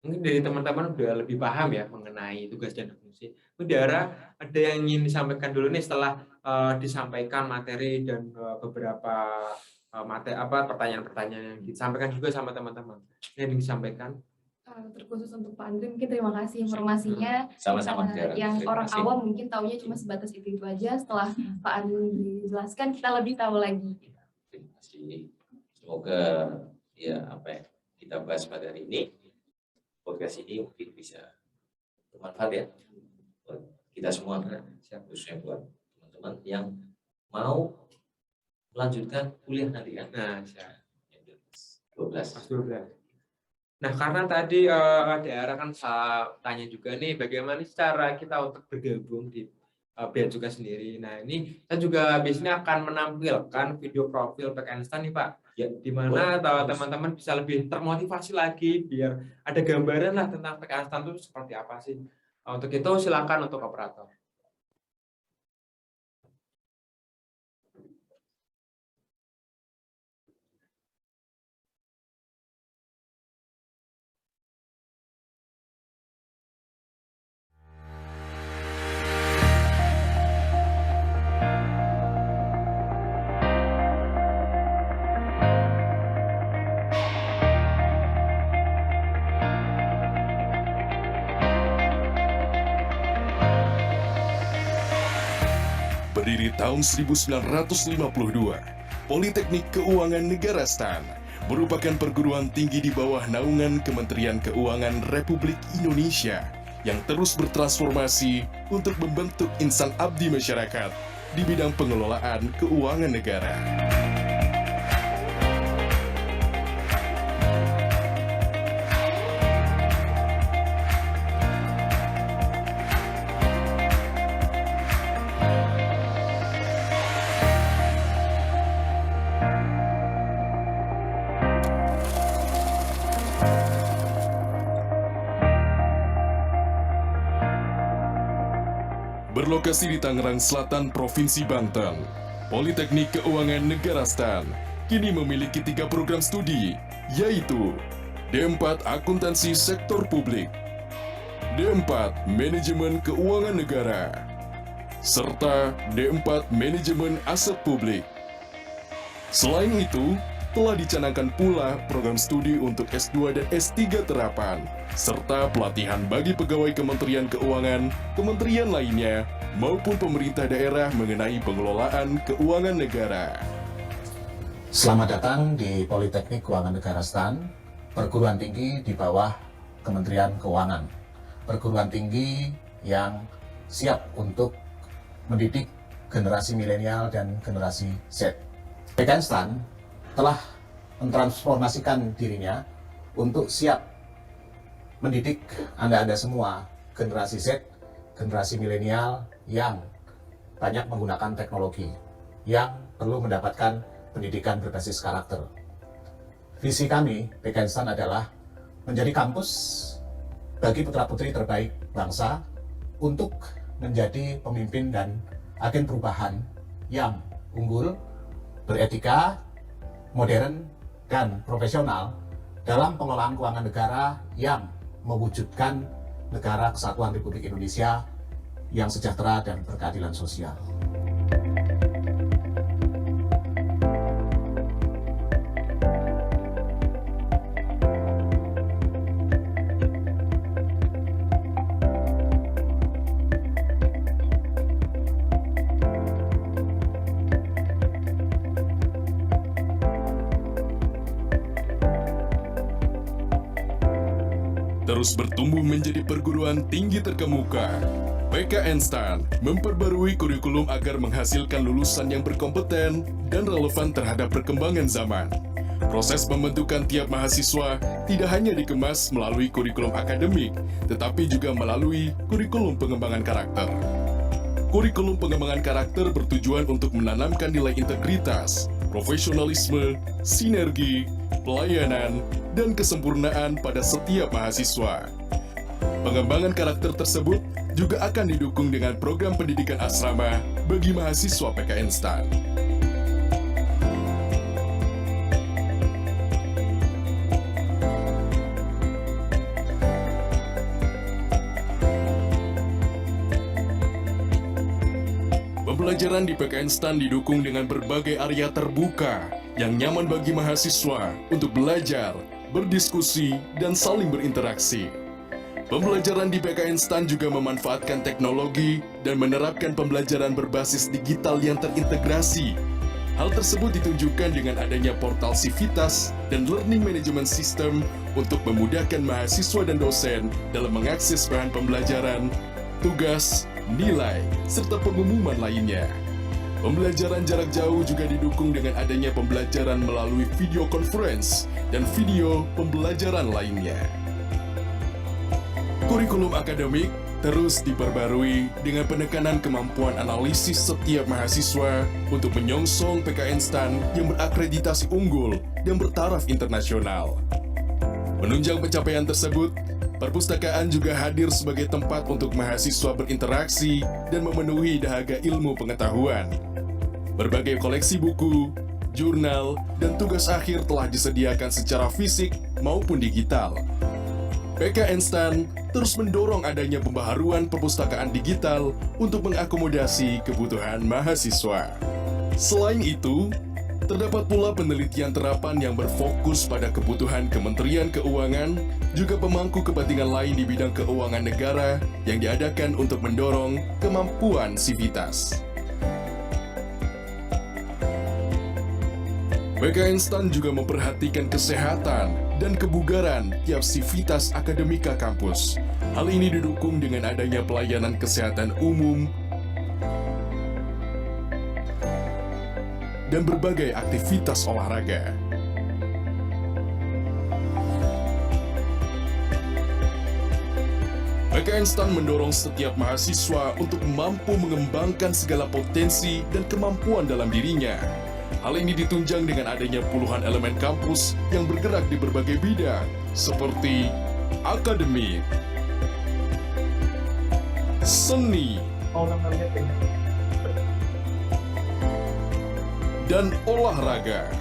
Mungkin dari teman-teman udah lebih paham ya mengenai tugas dan fungsi. Udara, ada yang ingin disampaikan dulu nih setelah disampaikan materi dan beberapa pertanyaan-pertanyaan yang disampaikan juga sama teman-teman. Yang disampaikan. Terkhusus untuk Pak Andri, mungkin terima kasih informasinya. Sama-sama Dara. Yang Terima orang kasih. awam mungkin taunya cuma sebatas itu aja. Setelah Pak Andri dijelaskan, kita lebih tahu lagi. Terima kasih. Semoga ya apa yang kita bahas pada hari ini, podcast ini mungkin bisa bermanfaat ya buat kita semua, khususnya buat teman-teman yang mau melanjutkan kuliah nanti kan. Nah, siap. 12. Pas 12. Nah, karena tadi daerah kan saya tanya juga nih, bagaimana cara kita untuk bergabung di Bea Cukai sendiri. Nah, ini saya juga biasanya akan menampilkan video profil Pak Einstein nih Pak, Ya, di mana teman-teman bisa lebih termotivasi lagi, biar ada gambaran lah tentang Pak Einstein itu seperti apa sih. Untuk itu silakan untuk operator. Berdiri tahun 1952, Politeknik Keuangan Negara STAN merupakan perguruan tinggi di bawah naungan Kementerian Keuangan Republik Indonesia yang terus bertransformasi untuk membentuk insan abdi masyarakat di bidang pengelolaan keuangan negara. Berlokasi di Tangerang Selatan, Provinsi Banten, Politeknik Keuangan Negara STAN kini memiliki 3 program studi, yaitu D4 Akuntansi Sektor Publik, D4 Manajemen Keuangan Negara, serta D4 Manajemen Aset Publik. Selain itu, telah dicanangkan pula program studi untuk S2 dan S3 terapan, serta pelatihan bagi pegawai Kementerian Keuangan, kementerian lainnya, maupun pemerintah daerah mengenai pengelolaan keuangan negara. Selamat datang di Politeknik Keuangan Negara STAN, perguruan tinggi di bawah Kementerian Keuangan. Perguruan tinggi yang siap untuk mendidik generasi milenial dan generasi Z. PKN STAN telah mentransformasikan dirinya untuk siap mendidik Anda-Anda semua, generasi Z, generasi milenial yang banyak menggunakan teknologi, yang perlu mendapatkan pendidikan berbasis karakter. Visi kami, PKN STAN, adalah menjadi kampus bagi putra-putri terbaik bangsa untuk menjadi pemimpin dan agen perubahan yang unggul, beretika, modern, dan profesional dalam pengelolaan keuangan negara yang mewujudkan negara kesatuan Republik Indonesia yang sejahtera dan berkeadilan sosial. Terus bertumbuh menjadi perguruan tinggi terkemuka, PKN STAN memperbarui kurikulum agar menghasilkan lulusan yang berkompeten dan relevan terhadap perkembangan zaman. Proses pembentukan tiap mahasiswa tidak hanya dikemas melalui kurikulum akademik, tetapi juga melalui kurikulum pengembangan karakter. Kurikulum pengembangan karakter bertujuan untuk menanamkan nilai integritas, profesionalisme, sinergi, pelayanan, dan kesempurnaan pada setiap mahasiswa. Pengembangan karakter tersebut juga akan didukung dengan program pendidikan asrama bagi mahasiswa PKN STAN. Pembelajaran di PKN STAN didukung dengan berbagai area terbuka yang nyaman bagi mahasiswa untuk belajar, berdiskusi, dan saling berinteraksi. Pembelajaran di PKN STAN juga memanfaatkan teknologi dan menerapkan pembelajaran berbasis digital yang terintegrasi. Hal tersebut ditunjukkan dengan adanya portal Civitas dan Learning Management System untuk memudahkan mahasiswa dan dosen dalam mengakses bahan pembelajaran, tugas, nilai, serta pengumuman lainnya. Pembelajaran jarak jauh juga didukung dengan adanya pembelajaran melalui video conference dan video pembelajaran lainnya. Kurikulum akademik terus diperbarui dengan penekanan kemampuan analisis setiap mahasiswa untuk menyongsong PKN STAN yang berakreditasi unggul dan bertaraf internasional. Menunjang pencapaian tersebut, perpustakaan juga hadir sebagai tempat untuk mahasiswa berinteraksi dan memenuhi dahaga ilmu pengetahuan. Berbagai koleksi buku, jurnal, dan tugas akhir telah disediakan secara fisik maupun digital. PKN STAN terus mendorong adanya pembaharuan perpustakaan digital untuk mengakomodasi kebutuhan mahasiswa. Selain itu, terdapat pula penelitian terapan yang berfokus pada kebutuhan Kementerian Keuangan, juga pemangku kepentingan lain di bidang keuangan negara yang diadakan untuk mendorong kemampuan Civitas. PKN STAN juga memperhatikan kesehatan dan kebugaran tiap Civitas Akademika kampus. Hal ini didukung dengan adanya pelayanan kesehatan umum dan berbagai aktivitas olahraga. PKN STAN mendorong setiap mahasiswa untuk mampu mengembangkan segala potensi dan kemampuan dalam dirinya. Hal ini ditunjang dengan adanya puluhan elemen kampus yang bergerak di berbagai bidang, seperti akademik, seni, dan olahraga.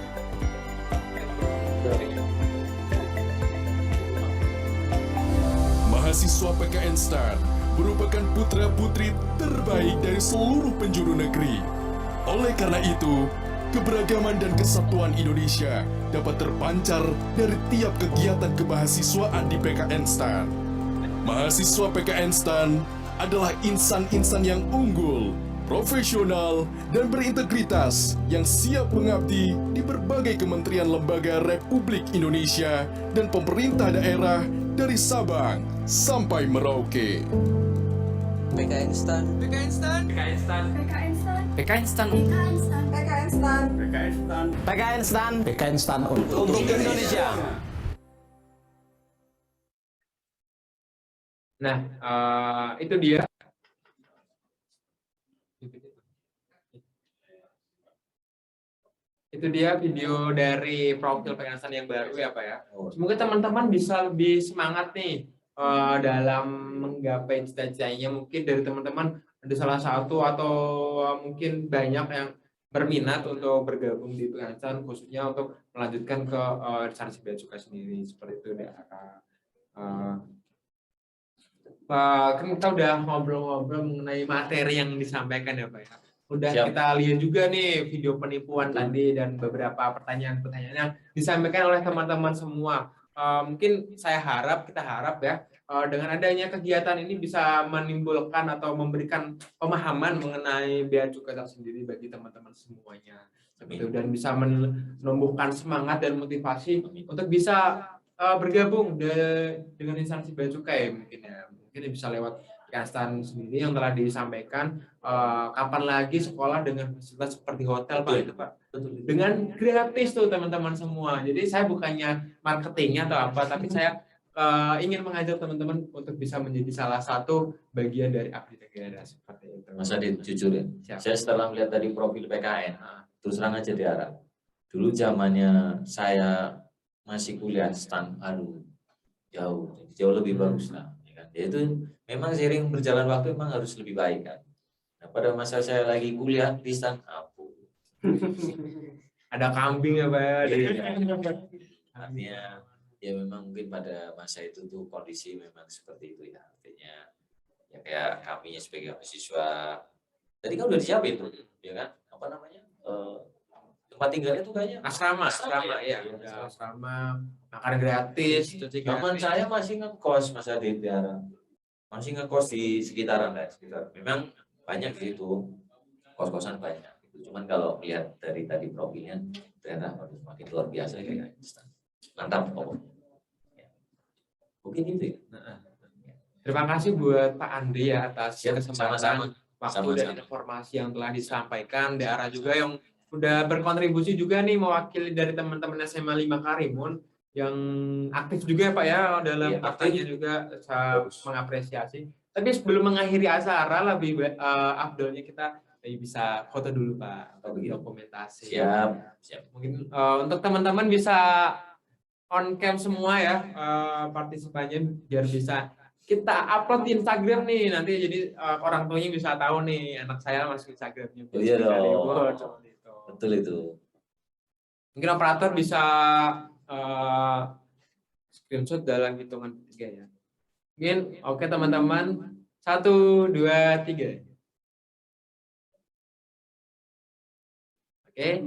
Mahasiswa PKN STAN merupakan putra-putri terbaik dari seluruh penjuru negeri. Oleh karena itu, keberagaman dan kesatuan Indonesia dapat terpancar dari tiap kegiatan kemahasiswaan di PKN STAN. Mahasiswa PKN STAN adalah insan-insan yang unggul, profesional, dan berintegritas yang siap mengabdi di berbagai kementerian lembaga Republik Indonesia dan pemerintah daerah dari Sabang sampai Merauke. PKN STAN. PKN STAN. PKN STAN. PKN STAN. PKN STAN. PKN STAN. PKN STAN. PKN STAN. PKN STAN. PKN STAN Untuk Indonesia. Nah, itu dia. Itu dia video dari profil PKN STAN yang baru ya Pak ya. Semoga teman-teman bisa lebih semangat nih dalam menggapai cita-citanya. Mungkin dari teman-teman ada salah satu atau mungkin banyak yang berminat untuk bergabung di PKN STAN, khususnya untuk melanjutkan ke instansi bea cukai sendiri seperti itu ya. Kan kita udah ngobrol-ngobrol mengenai materi yang disampaikan ya Pak ya. Udah Siap. kita lihat juga nih video penipuan tadi dan beberapa pertanyaan-pertanyaan yang disampaikan oleh teman-teman semua. Mungkin kita harap ya dengan adanya kegiatan ini bisa menimbulkan atau memberikan pemahaman mengenai bea cukai tersendiri bagi teman-teman semuanya. Gitu, dan bisa menumbuhkan semangat dan motivasi untuk bisa bergabung dengan instansi bea cukai mungkin ya. Mungkin bisa lewat PKN STAN sendiri yang telah disampaikan, kapan lagi sekolah dengan fasilitas seperti hotel Pak itu Pak, dengan gratis tuh teman-teman semua. Jadi saya bukannya marketingnya atau apa, tapi saya ingin mengajak teman-teman untuk bisa menjadi salah satu bagian dari abdi negara seperti itu. Mas Adit, jujur ya, Siap. saya setelah melihat tadi profil PKN, terus terang aja diarah. Dulu zamannya saya masih kuliah stan, aduh, jauh lebih bagus lah. Ya kan? Itu memang seiring berjalan waktu memang harus lebih baik kan. Nah, pada masa saya lagi kuliah di stan, Ada kambing ya Pak ya. artinya ya memang mungkin pada masa itu tuh kondisi memang seperti itu ya, artinya ya kayak kami sebagai mahasiswa tadi kan udah disiapin tuh ya kan, apa namanya, tempat tinggalnya tuh kayaknya Asrama ya. Asrama. Asrama, makan gratis, cuci Zaman gratis. saya masih ngekos Mas Adit ya, masih ngekos di sekitaran lah, sekitar memang banyak di situ kos-kosan banyak. Cuman kalau lihat dari tadi profilnya ternyata makin luar biasa kayak mantap pokoknya. Ya. Mungkin itu ya. Terima kasih buat Pak Andri ya atas Siap, kesempatan, sama-sama. waktu Sama-sama. dan informasi yang telah disampaikan. Daerah juga yang udah berkontribusi juga nih mewakili dari teman-teman SMA 5 Karimun yang aktif juga ya Pak ya dalam Iya, partainya aktif. juga, saya mengapresiasi. Tapi sebelum mengakhiri acara lebih afdolnya kita bisa foto dulu Pak untuk dokumentasi. Siap. Mungkin untuk teman-teman bisa on cam semua ya partisipannya biar bisa kita upload di Instagram nih nanti, jadi orang tuanya bisa tahu nih anak saya masuk Instagramnya. Oh, iya dong. Seperti itu. Betul itu. Mungkin operator bisa screenshot dalam hitungan 3 ya. Mungkin oke teman-teman, 1, 2, 3. Oke,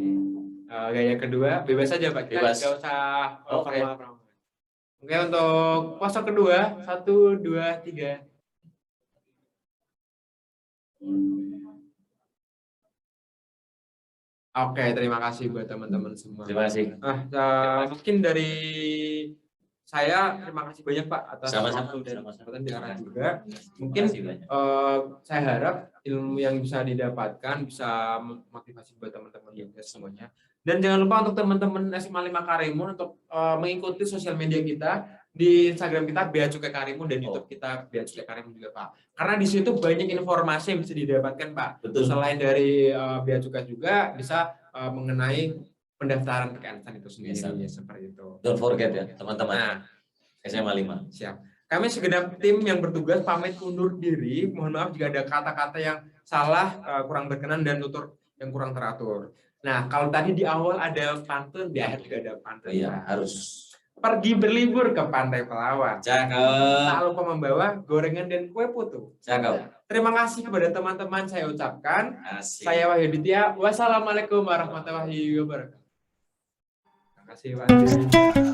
gaya kedua bebas saja Pak, kita Bebas. nggak usah Oke. formal. Oke, untuk pose kedua 1, 2, 3. Oke, terima kasih buat teman-teman semua. Terima kasih. Mungkin dari saya terima kasih banyak Pak atas Sama-sama. waktu dan Sama-sama. kesempatan di arah juga. Terima Mungkin kasih banyak. saya harap ilmu yang bisa didapatkan bisa memotivasi buat teman-teman juga semuanya. Dan jangan lupa untuk teman-teman SMA 5 Karimun untuk mengikuti sosial media kita di Instagram kita Bea Cukai Karimun dan YouTube kita Bea Cukai Karimun juga Pak. Karena di situ banyak informasi yang bisa didapatkan Pak. Betul. Selain dari Bea Cukai juga bisa mengenai pendaftaran PKN itu sendiri seperti itu. Don't forget ya teman-teman. Nah, SMA 5. siap. Kami segenap tim yang bertugas pamit undur diri. Mohon maaf jika ada kata-kata yang salah, kurang berkenan dan tutur yang kurang teratur. Nah, kalau tadi di awal ada pantun, di akhir juga ada pantun. Iya, Pak. harus. Pergi berlibur ke Pantai Pelawan. Cakep. Tak lupa membawa gorengan dan kue putu. Cakep. Terima kasih kepada teman-teman saya ucapkan. Asik. Saya Wahyu Ditya. Wassalamualaikum warahmatullahi wabarakatuh. Terima kasih Pak Andri.